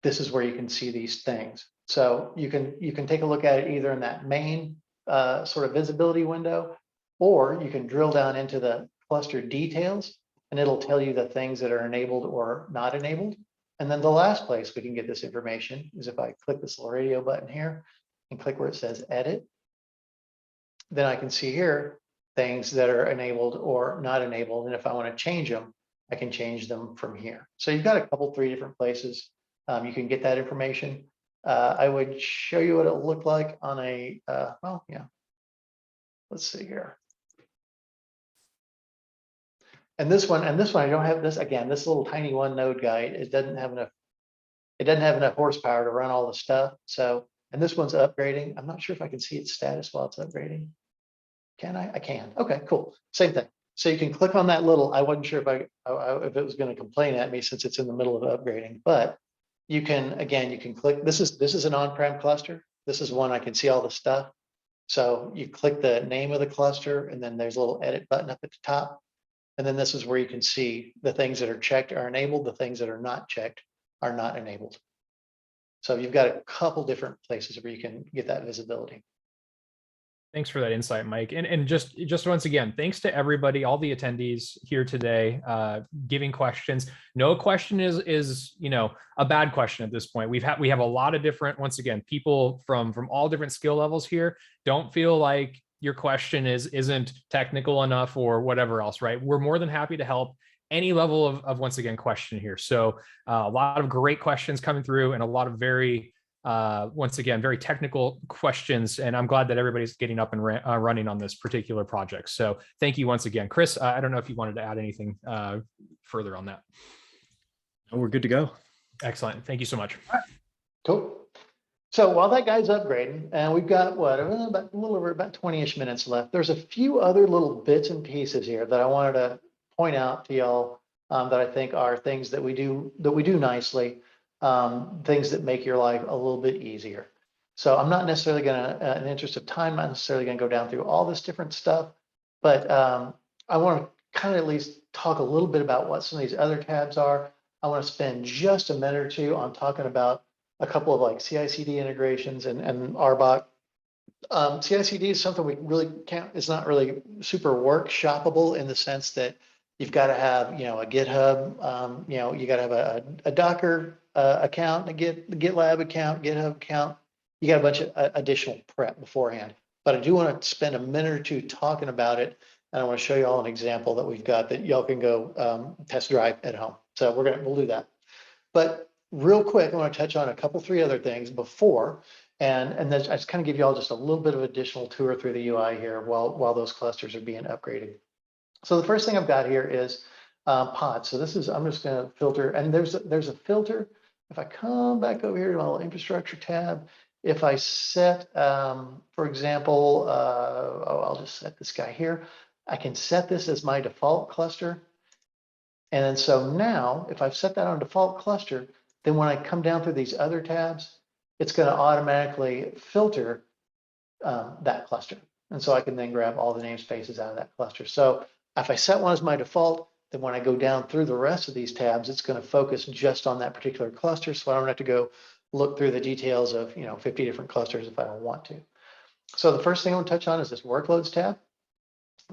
This is where you can see these things. So you can take a look at it either in that main sort of visibility window, or you can drill down into the cluster details and it'll tell you the things that are enabled or not enabled. And then the last place we can get this information is if I click this little radio button here and click where it says edit, then I can see here things that are enabled or not enabled. And if I want to change them, I can change them from here. So you've got a couple, 3 different places you can get that information. I would show you what it looked like on a, well, yeah, let's see here. And this one, I don't have this, again, this little tiny one node guy, it doesn't have enough horsepower to run all the stuff. So, and this one's upgrading. I'm not sure if I can see its status while it's upgrading. Can I? I can. Okay, cool. Same thing. So you can click on that little, I wasn't sure if it was going to complain at me since it's in the middle of upgrading, but you can, again, you can click, this is an on-prem cluster. This is one I can see all the stuff. So you click the name of the cluster and then there's a little edit button up at the top. And then this is where you can see the things that are checked are enabled, the things that are not checked are not enabled. So you've got a couple different places where you can get that visibility. Thanks for that insight, Mike. And just once again, thanks to everybody, all the attendees here today, giving questions. No question is a bad question at this point. We have a lot of different, once again, people from all different skill levels here. Don't feel like your question isn't technical enough or whatever else, right? We're more than happy to help any level of once again, question here. So a lot of great questions coming through and a lot of very, once again, very technical questions. And I'm glad that everybody's getting up and running on this particular project. So thank you once again. Chris, I don't know if you wanted to add anything further on that. Oh, we're good to go. Excellent. Thank you so much. All right. Cool. So while that guy's upgrading, and we've got what, about a little over about 20-ish minutes left, there's a few other little bits and pieces here that I wanted to point out to y'all that I think are things that we do nicely, things that make your life a little bit easier. So I'm not necessarily going to, in the interest of time, not necessarily going to go down through all this different stuff, but I want to kind of at least talk a little bit about what some of these other tabs are. I want to spend just a minute or two on talking about a couple of like CI/CD integrations and RBOC. CI/CD is something we really can't, it's not really super workshoppable in the sense that you've got to have, a GitHub, you got to have a Docker account, a GitLab account, GitHub account. You got a bunch of additional prep beforehand. But I do want to spend a minute or two talking about it. And I want to show you all an example that we've got that y'all can go test drive at home. So we'll do that. But real quick, I want to touch on a couple, 3 other things before, and then I just kind of give you all just a little bit of additional tour through the UI here while those clusters are being upgraded. So the first thing I've got here is pods. So this is, I'm just going to filter, and there's a filter. If I come back over here to my little infrastructure tab, if I set, for example, I'll just set this guy here. I can set this as my default cluster. And then so now, if I've set that on default cluster, then when I come down through these other tabs, it's going to automatically filter that cluster. And so I can then grab all the namespaces out of that cluster. So if I set one as my default, then when I go down through the rest of these tabs, it's going to focus just on that particular cluster. So I don't have to go look through the details of 50 different clusters if I don't want to. So the first thing I want to touch on is this workloads tab.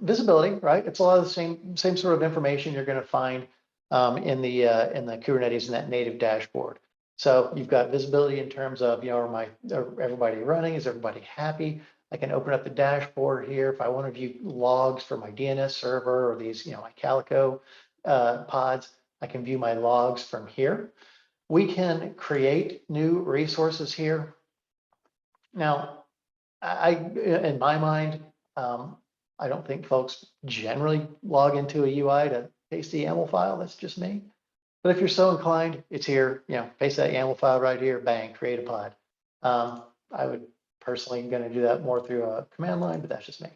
Visibility, right? It's a lot of the same sort of information you're going to find in the Kubernetes in that native dashboard. So you've got visibility in terms of, are everybody running? Is everybody happy? I can open up the dashboard here. If I want to view logs for my DNS server or these, my Calico pods, I can view my logs from here. We can create new resources here. Now, in my mind, I don't think folks generally log into a UI to paste the YAML file. That's just me. But if you're so inclined, it's here. Paste that YAML file right here. Bang, create a pod. I would personally going to do that more through a command line, but that's just me.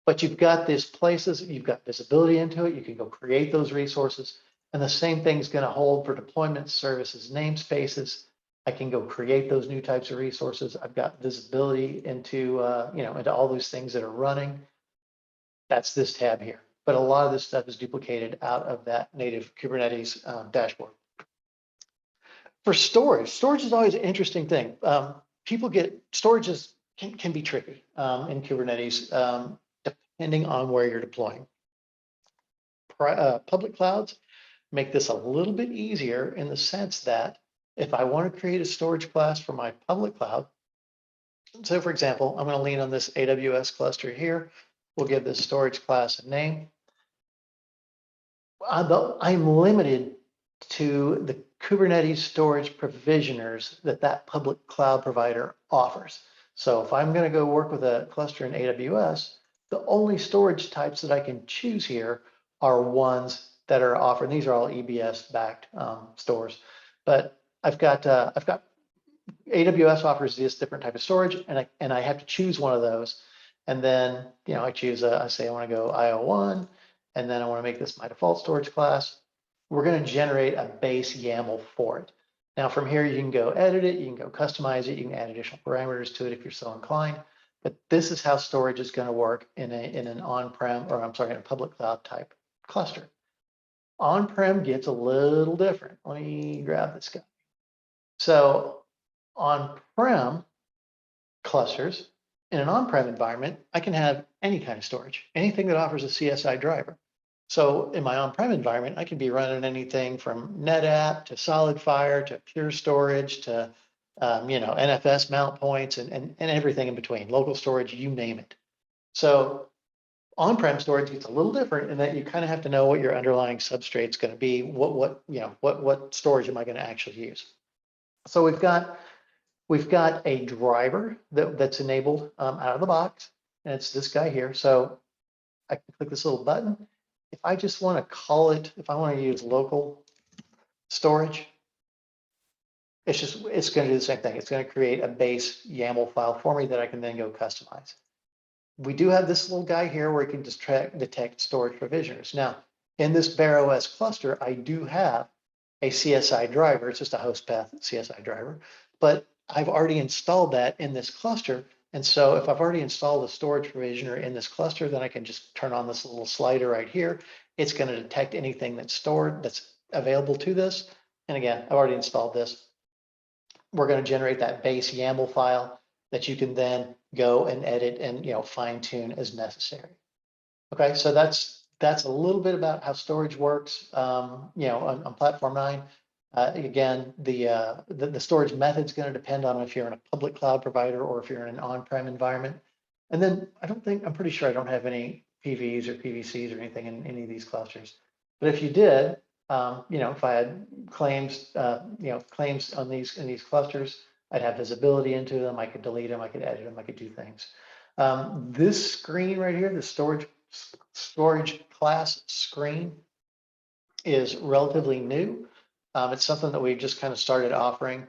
But you've got these places, you've got visibility into it. You can go create those resources. And the same thing's going to hold for deployment services, namespaces. I can go create those new types of resources. I've got visibility into, into all those things that are running. That's this tab here. But a lot of this stuff is duplicated out of that native Kubernetes dashboard. For storage is always an interesting thing. Storage can be tricky in Kubernetes, depending on where you're deploying. Public clouds make this a little bit easier in the sense that if I want to create a storage class for my public cloud, so for example, I'm going to lean on this AWS cluster here. We'll give this storage class a name. I'm limited to the Kubernetes storage provisioners that public cloud provider offers. So if I'm going to go work with a cluster in AWS, the only storage types that I can choose here are ones that are offered. These are all EBS backed stores, but I've got AWS offers this different type of storage, and I have to choose one of those. And then I choose I say I want to go IO1, and then I want to make this my default storage class. We're going to generate a base YAML for it. Now from here you can go edit it, you can go customize it, you can add additional parameters to it if you're so inclined. But this is how storage is going to work in an on-prem, or I'm sorry, in a public cloud type cluster. On-prem gets a little different. Let me grab this guy. So on-prem clusters, in an on-prem environment, I can have any kind of storage, anything that offers a CSI driver. So in my on-prem environment, I can be running anything from NetApp to SolidFire to Pure Storage to NFS mount points and everything in between, local storage, you name it. So on-prem storage gets a little different in that you kind of have to know what your underlying substrate's going to be. What storage am I going to actually use? So we've got a driver that's enabled out of the box, and it's this guy here. So I can click this little button. If I just want to call it, if I want to use local storage, it's going to do the same thing. It's going to create a base YAML file for me that I can then go customize. We do have this little guy here where it can just detect storage provisioners. Now, in this Bear OS cluster, I do have a CSI driver. It's just a host path CSI driver, but I've already installed that in this cluster. And so if I've already installed a storage provisioner in this cluster, then I can just turn on this little slider right here. It's going to detect anything that's stored, that's available to this. And again, I've already installed this. We're going to generate that base YAML file that you can then go and edit and fine tune as necessary. Okay, so that's a little bit about how storage works. On Platform 9. Again, the storage method is going to depend on if you're in a public cloud provider or if you're in an on-prem environment. And then I'm pretty sure I don't have any PVs or PVCs or anything in any of these clusters. But if you did, if I had claims, claims on in these clusters, I'd have visibility into them. I could delete them. I could edit them. I could do things. This screen right here, the storage class screen, is relatively new. It's something that we just kind of started offering.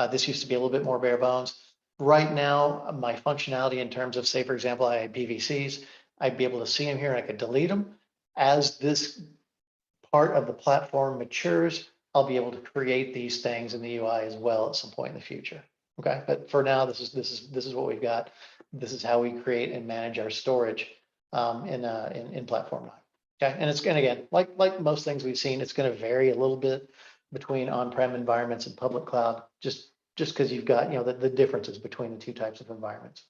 This used to be a little bit more bare bones. Right now, my functionality in terms of, say, for example, I had PVCs, I'd be able to see them here and I could delete them. As this part of the platform matures, I'll be able to create these things in the UI as well at some point in the future. Okay, but for now, this is what we've got. This is how we create and manage our storage in Platform 9. Okay, and it's going to, again, like most things we've seen, it's going to vary a little bit between on-prem environments and public cloud, just because you've got the differences between the two types of environments.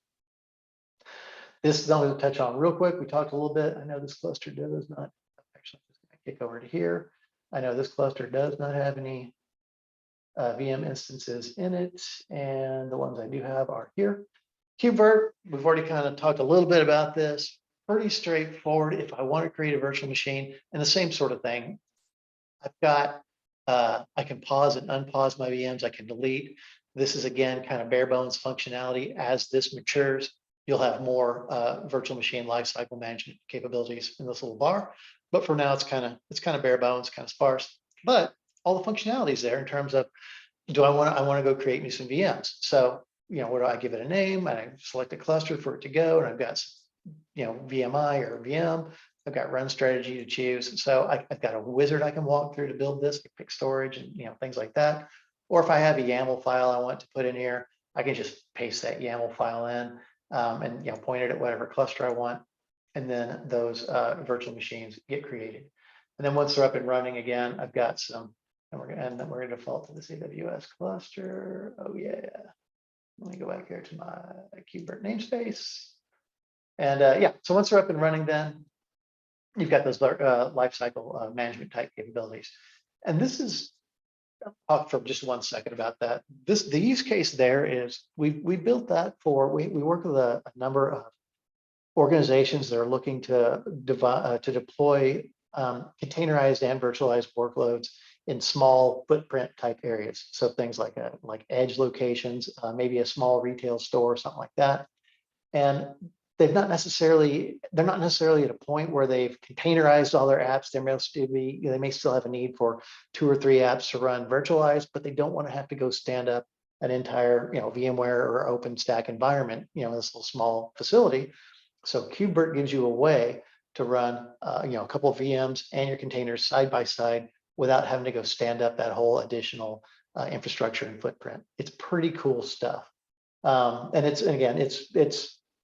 This is only to touch on real quick. We talked a little bit. I know this cluster does not. Actually, I'm just going to kick over to here. I know this cluster does not have any VM instances in it, and the ones I do have are here. Hubert, we've already kind of talked a little bit about this. Pretty straightforward. If I want to create a virtual machine, and the same sort of thing, I've got, I can pause and unpause my VMs. I can delete. This is, again, kind of bare bones functionality. As this matures, you'll have more virtual machine lifecycle management capabilities in this little bar. But for now, it's kind of bare bones, kind of sparse. But all the functionality is there in terms of, I want to go create me some VMs. So what do I give it a name? I select a cluster for it to go, and I've got, VMI or VM. I've got run strategy to choose. So I've got a wizard I can walk through to build this, pick storage and things like that. Or if I have a YAML file I want to put in here, I can just paste that YAML file in and point it at whatever cluster I want. And then those virtual machines get created. And then once they're up and running again, I've got some, and then we're going to default to this AWS cluster. Oh yeah. Let me go back here to my Hubert namespace. And so once they're up and running, then you've got those lifecycle management type capabilities. And this is, I'll talk for just 1 second about that. The use case there is we built that for, we work with a number of organizations that are looking to deploy containerized and virtualized workloads in small footprint type areas. So things like edge locations, maybe a small retail store, something like that. And they're not necessarily at a point where they've containerized all their apps. They may still have a need for 2 or 3 apps to run virtualized, but they don't want to have to go stand up an entire VMware or OpenStack environment, this little small facility. So Hubert gives you a way to run a couple of VMs and your containers side by side without having to go stand up that whole additional infrastructure and footprint. It's pretty cool stuff. And it's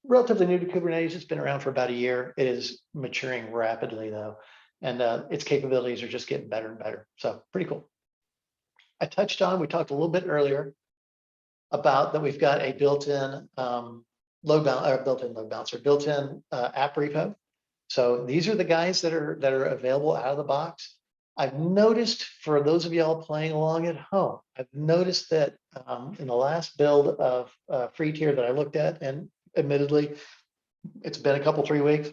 relatively new to Kubernetes. It's been around for about a year. It is maturing rapidly though. And its capabilities are just getting better and better. So pretty cool. We talked a little bit earlier about that we've got a built-in load balancer, built-in app repo. So these are the guys that are available out of the box. I've noticed, for those of y'all playing along at home, I've noticed that in the last build of free tier that I looked at, and admittedly, it's been a 3 weeks,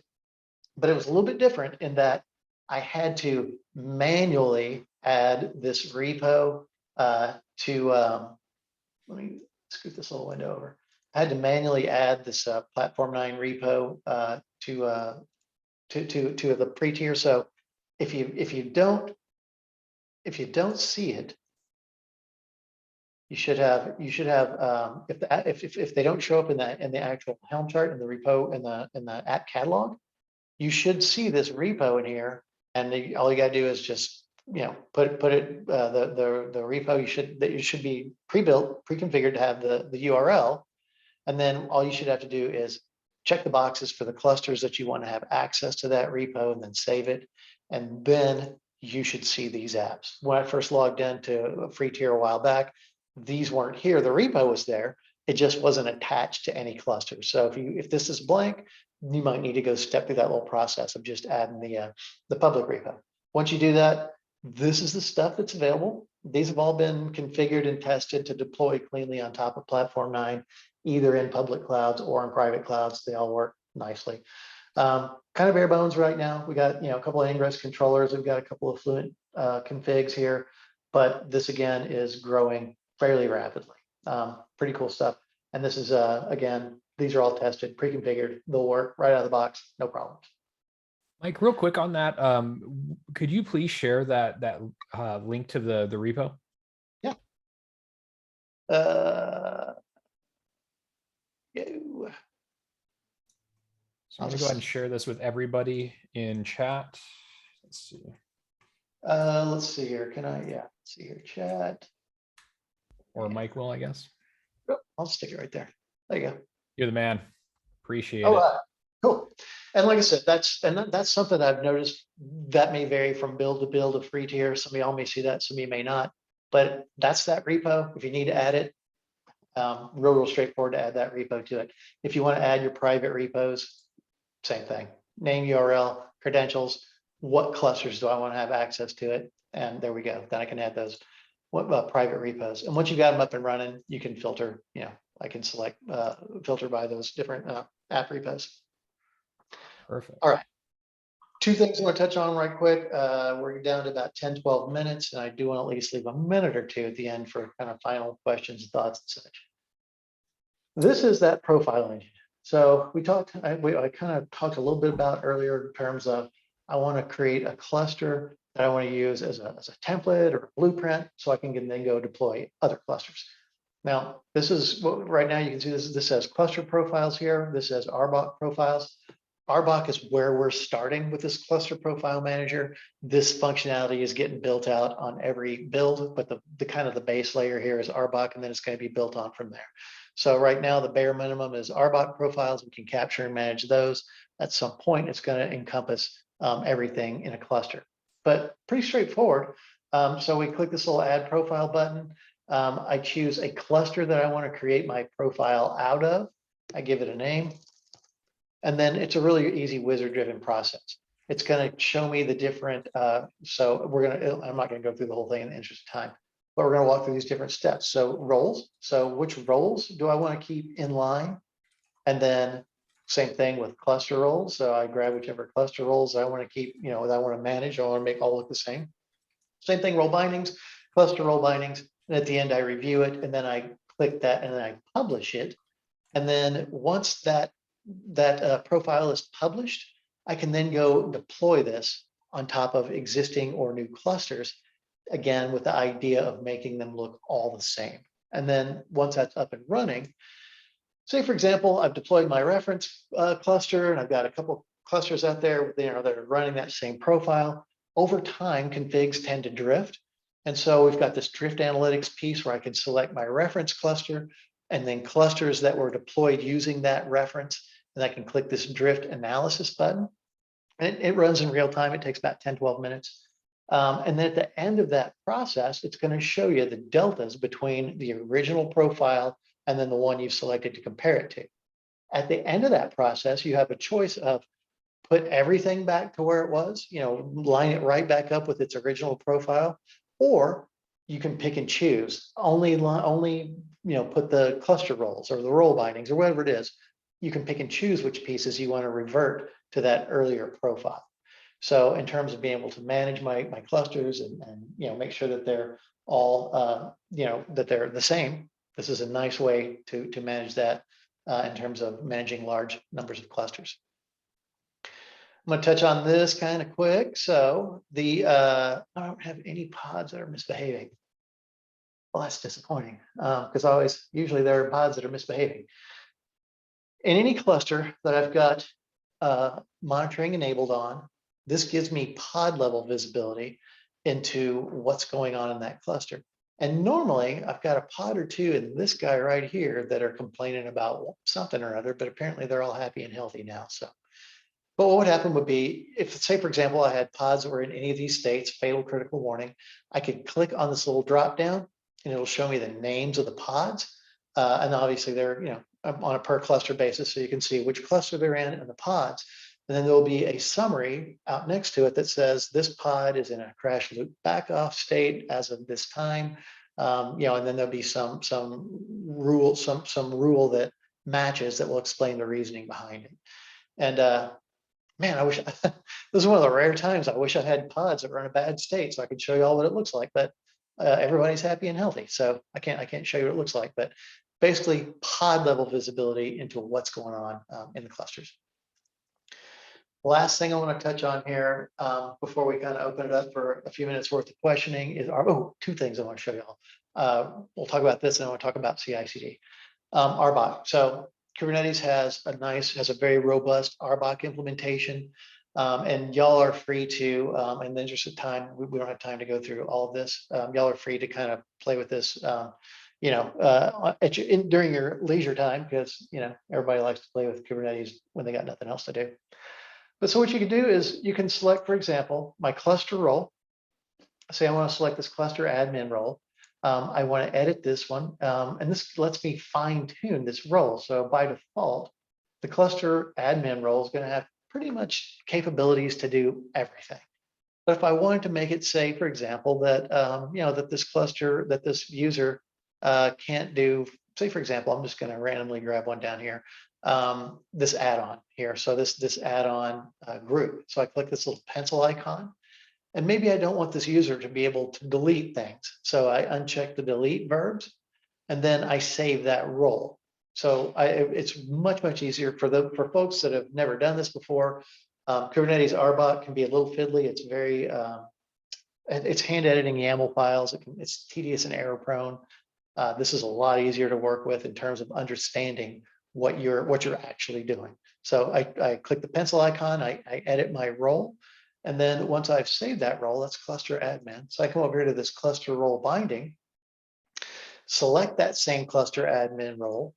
but it was a little bit different in that I had to manually add this repo to, let me scoot this little window over. I had to manually add this Platform 9 repo to the pre-tier. So if you don't see it, you should have if they don't show up in the actual Helm chart in the repo in the app catalog, you should see this repo in here, and all you got to do is just put it the repo you should be pre-built, pre-configured to have the URL, and then all you should have to do is check the boxes for the clusters that you want to have access to that repo, and then save it, and then you should see these apps. When I first logged into a free tier a while back, these weren't here. The repo was there. It just wasn't attached to any cluster. So if this is blank, you might need to go step through that little process of just adding the public repo. Once you do that, this is the stuff that's available. These have all been configured and tested to deploy cleanly on top of Platform 9, either in public clouds or in private clouds. They all work nicely. Kind of bare bones right now. We got a couple of ingress controllers. We've got a couple of Fluent configs here, but this again is growing fairly rapidly. Pretty cool stuff. And this is again, these are all tested, pre-configured. They'll work right out of the box, no problems. Mike, real quick on that, could you please share that link to the repo? Yeah. So I'm gonna go ahead and share this with everybody in chat. Let's see. Let's see here. Can I? Yeah. Let's see here. Chat. Or Mike will, I guess. Oh, I'll stick it right there. There you go. You're the man. Appreciate it. Cool. And like I said, that's something I've noticed that may vary from build to build of free tier. Some of y'all may see that, some of you may not. But that's that repo. If you need to add it, real straightforward to add that repo to it. If you want to add your private repos, same thing. Name, URL, credentials. What clusters do I want to have access to it? And there we go. Then I can add those private repos. And once you got them up and running, you can filter. I can select filter by those different app repos. Perfect. All right. 2 things I want to touch on right quick. We're down to about 10, 12 minutes, and I do want to at least leave a minute or 2 at the end for kind of final questions, thoughts, and such. This is that profile engine. So I kind of talked a little bit about earlier in terms of I want to create a cluster that I want to use as a template or a blueprint so I can then go deploy other clusters. Now, this is what right now you can see this says cluster profiles here. This says RBAC profiles. RBAC is where we're starting with this cluster profile manager. This functionality is getting built out on every build, but the kind of the base layer here is RBAC, and then it's going to be built on from there. So right now, the bare minimum is RBAC profiles. We can capture and manage those. At some point, it's going to encompass everything in a cluster, but pretty straightforward. So we click this little add profile button. I choose a cluster that I want to create my profile out of. I give it a name. And then it's a really easy wizard-driven process. It's going to show me the different, I'm not going to go through the whole thing in the interest of time, but we're going to walk through these different steps. So roles. So which roles do I want to keep in line? And then same thing with cluster roles. So I grab whichever cluster roles I want to keep, that I want to manage. I want to make all look the same. Same thing, role bindings, cluster role bindings. And at the end, I review it, and then I click that, and then I publish it. And then once that profile is published, I can then go deploy this on top of existing or new clusters, again, with the idea of making them look all the same. And then once that's up and running, say, for example, I've deployed my reference cluster, and I've got a couple clusters out there, that are running that same profile. Over time, configs tend to drift. And so we've got this drift analytics piece where I can select my reference cluster and then clusters that were deployed using that reference. And I can click this drift analysis button. And it runs in real time. It takes about 10, 12 minutes. And then at the end of that process, it's going to show you the deltas between the original profile and then the one you've selected to compare it to. At the end of that process, you have a choice of put everything back to where it was, line it right back up with its original profile, or you can pick and choose, only put the cluster roles or the role bindings or whatever it is. You can pick and choose which pieces you want to revert to that earlier profile. So in terms of being able to manage my clusters and make sure that they're all that they're the same, this is a nice way to manage that in terms of managing large numbers of clusters. I'm going to touch on this kind of quick. So I don't have any pods that are misbehaving. Well, that's disappointing because usually there are pods that are misbehaving. In any cluster that I've got monitoring enabled on, this gives me pod level visibility into what's going on in that cluster. And normally I've got a pod or two in this guy right here that are complaining about something or other, but apparently they're all happy and healthy now. So. But what would happen would be if, say, for example, I had pods that were in any of these states, fatal, critical, warning, I could click on this little drop down and it'll show me the names of the pods. And obviously they're, on a per cluster basis, so you can see which cluster they're in and the pods. And then there'll be a summary out next to it that says this pod is in a crash loop back off state as of this time. And then there'll be some rule that matches that will explain the reasoning behind it. And man, I wish this is one of the rare times I wish I had pods that were in a bad state so I could show you all what it looks like, but everybody's happy and healthy. So I can't show you what it looks like, but basically pod level visibility into what's going on in the clusters. Last thing I want to touch on here before we kind of open it up for a few minutes worth of questioning is two things I want to show you all. We'll talk about this and I want to talk about CI/CD. RBAC. So Kubernetes has a very robust RBAC implementation, and y'all are free to, in the interest of time, we don't have time to go through all of this. Y'all are free to kind of play with this, during your leisure time, because everybody likes to play with Kubernetes when they got nothing else to do. But so what you can do is you can select, for example, my cluster role. Say I want to select this cluster admin role. I want to edit this one, and this lets me fine tune this role. So by default, the cluster admin role is going to have pretty much capabilities to do everything. But if I wanted to make it say, for example, that that this cluster, that this user can't do, say, for example, I'm just going to randomly grab one down here, this add-on here. So this add-on group. So I click this little pencil icon. And maybe I don't want this user to be able to delete things. So I uncheck the delete verbs, and then I save that role. So it's much easier for folks that have never done this before. Kubernetes RBAC can be a little fiddly. It's very, it's hand editing YAML files. It's tedious and error prone. This is a lot easier to work with in terms of understanding what you're actually doing. So I click the pencil icon, I edit my role. And then once I've saved that role, that's cluster admin. So I come over here to this cluster role binding, select that same cluster admin role,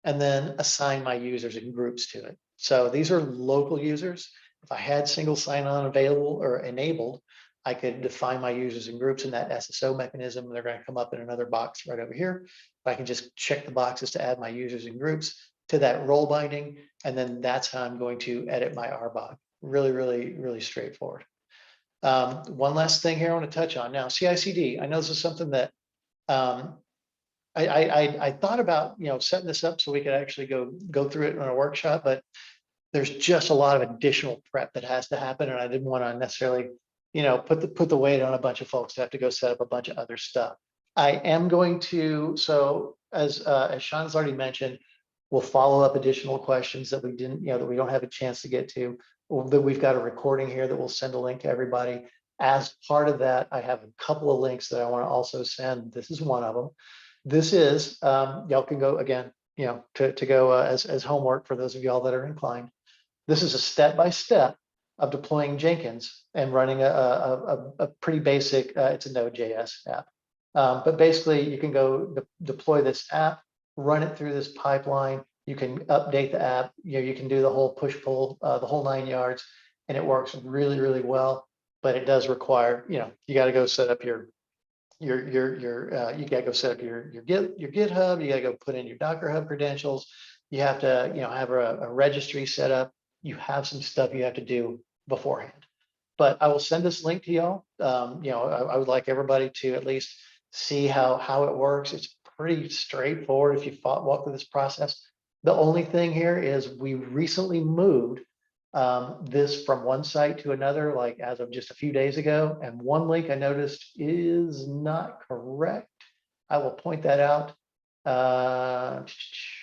and then assign my users and groups to it. So these are local users. If I had single sign-on available or enabled, I could define my users and groups in that SSO mechanism. They're going to come up in another box right over here. I can just check the boxes to add my users and groups to that role binding, and then that's how I'm going to edit my RBOC. Really, really, really straightforward. One last thing here I want to touch on now. CI/CD. I know this is something that I thought about, setting this up so we could actually go through it in a workshop, but there's just a lot of additional prep that has to happen, and I didn't want to necessarily, put the weight on a bunch of folks to have to go set up a bunch of other stuff. I am going to, so as Sean's already mentioned, we'll follow up additional questions that we didn't, that we don't have a chance to get to. That we've got a recording here that we'll send a link to everybody. As part of that, I have a couple of links that I want to also send. This is one of them. This is, y'all can go again, to go as homework for those of y'all that are inclined. This is a step-by-step of deploying Jenkins and running a pretty basic, it's a Node.js app. But basically you can go deploy this app, run it through this pipeline. You can update the app, you can do the whole push-pull, the whole 9 yards, and it works really, really well. But it does require, you got to go set up your you got to go set up your GitHub. You got to go put in your Docker Hub credentials. You have to, have a registry set up. You have some stuff you have to do beforehand. But I will send this link to y'all. I would like everybody to at least see how it works. It's pretty straightforward if you walk through this process. The only thing here is we recently moved this from one site to another, like as of just a few days ago. And one link I noticed is not correct. I will point that out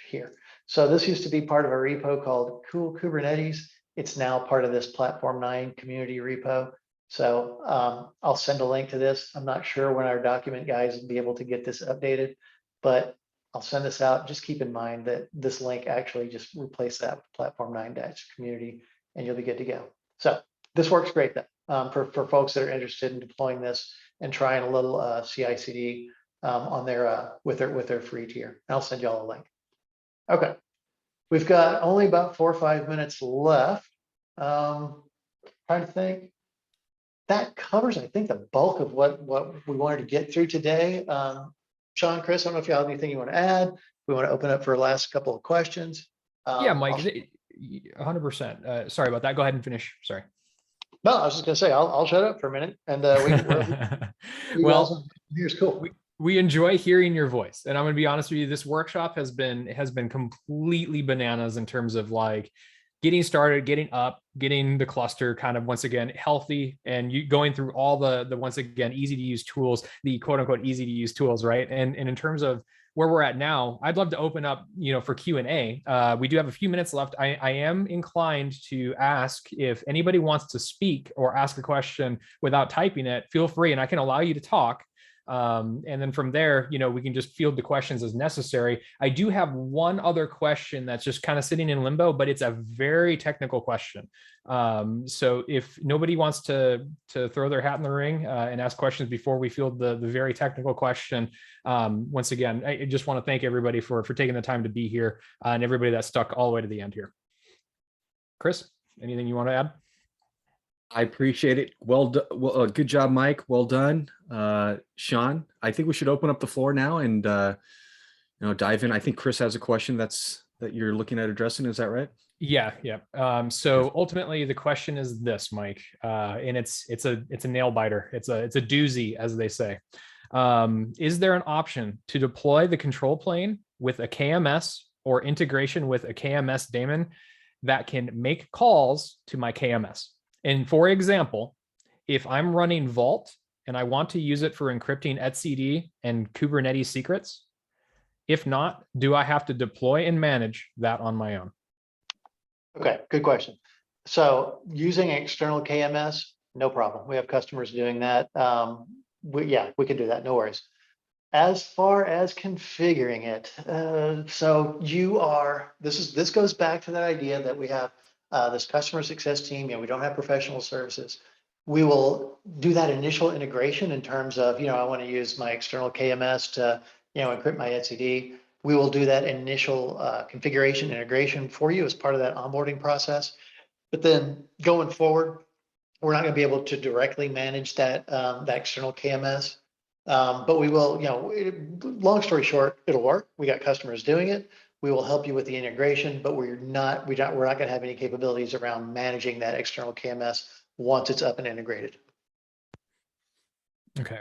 here. So this used to be part of a repo called Cool Kubernetes. It's now part of this Platform 9 community repo. So I'll send a link to this. I'm not sure when our document guys will be able to get this updated, but I'll send this out. Just keep in mind that this link actually just replace that with Platform 9 community, and you'll be good to go. So this works great though, for folks that are interested in deploying this and trying a little CI/CD on their with their free tier. I'll send y'all a link. Okay, we've got only about 4 or 5 minutes left. Trying to think. That covers, I think, the bulk of what we wanted to get through today. Sean, Chris, I don't know if you have anything you want to add. We want to open up for the last couple of questions. Yeah, Mike, 100%. Sorry about that. Go ahead and finish. Sorry. No, I was just going to say, I'll shut up for a minute. And well, here's cool. We enjoy hearing your voice. And I'm going to be honest with you, this workshop has been completely bananas in terms of like getting started, getting up, getting the cluster kind of once again healthy, and you going through all the once again easy to use tools, the quote unquote easy to use tools, right? And in terms of where we're at now, I'd love to open up, for Q&A. We do have a few minutes left. I am inclined to ask if anybody wants to speak or ask a question without typing it, feel free, and I can allow you to talk. And then from there, we can just field the questions as necessary. I do have one other question that's just kind of sitting in limbo, but it's a very technical question. So if nobody wants to throw their hat in the ring and ask questions before we field the very technical question, once again, I just want to thank everybody for taking the time to be here and everybody that stuck all the way to the end here. Chris, anything you want to add? I appreciate it. Well, good job, Mike. Well done. Sean, I think we should open up the floor now and dive in. I think Chris has a question that you're looking at addressing. Is that right? Yeah. So ultimately the question is this, Mike, and it's a nail biter. It's a doozy, as they say. Is there an option to deploy the control plane with a KMS or integration with a KMS daemon that can make calls to my KMS? And for example, if I'm running Vault and I want to use it for encrypting etcd and Kubernetes secrets, if not, do I have to deploy and manage that on my own? Okay, good question. So using external KMS, no problem. We have customers doing that. We can do that, no worries. As far as configuring it, so this goes back to that idea that we have this customer success team. We don't have professional services. We will do that initial integration in terms of, I want to use my external KMS to, encrypt my etcd. We will do that initial configuration integration for you as part of that onboarding process. But then going forward, we're not going to be able to directly manage that external KMS. But we will, long story short, it'll work. We got customers doing it. We will help you with the integration, but we're not going to have any capabilities around managing that external KMS once it's up and integrated. Okay.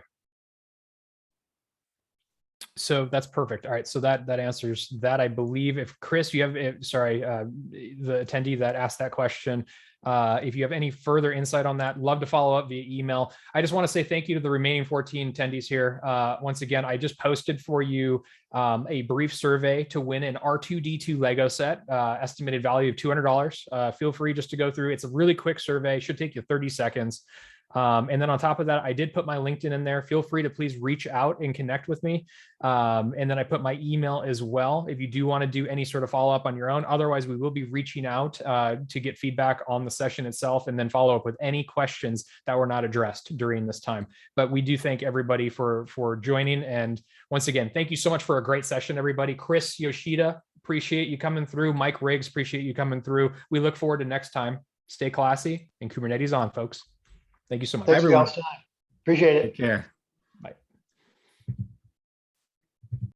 So that's perfect. All right. So that answers that, I believe. If Chris, you have, the attendee that asked that question, if you have any further insight on that, love to follow up via email. I just want to say thank you to the remaining 14 attendees here. Once again, I just posted for you a brief survey to win an R2D2 Lego set, estimated value of $200. Feel free just to go through. It's a really quick survey, should take you 30 seconds. And then on top of that, I did put my LinkedIn in there. Feel free to please reach out and connect with me. And then I put my email as well, if you do want to do any sort of follow up on your own. Otherwise, we will be reaching out to get feedback on the session itself and then follow up with any questions that were not addressed during this time. But we do thank everybody for joining. And once again, thank you so much for a great session, everybody. Chris Yoshida, appreciate you coming through. Mike Riggs, appreciate you coming through. We look forward to next time. Stay classy and Kubernetes on, folks. Thank you so much. Thanks for y'all's time. Appreciate it. Take care.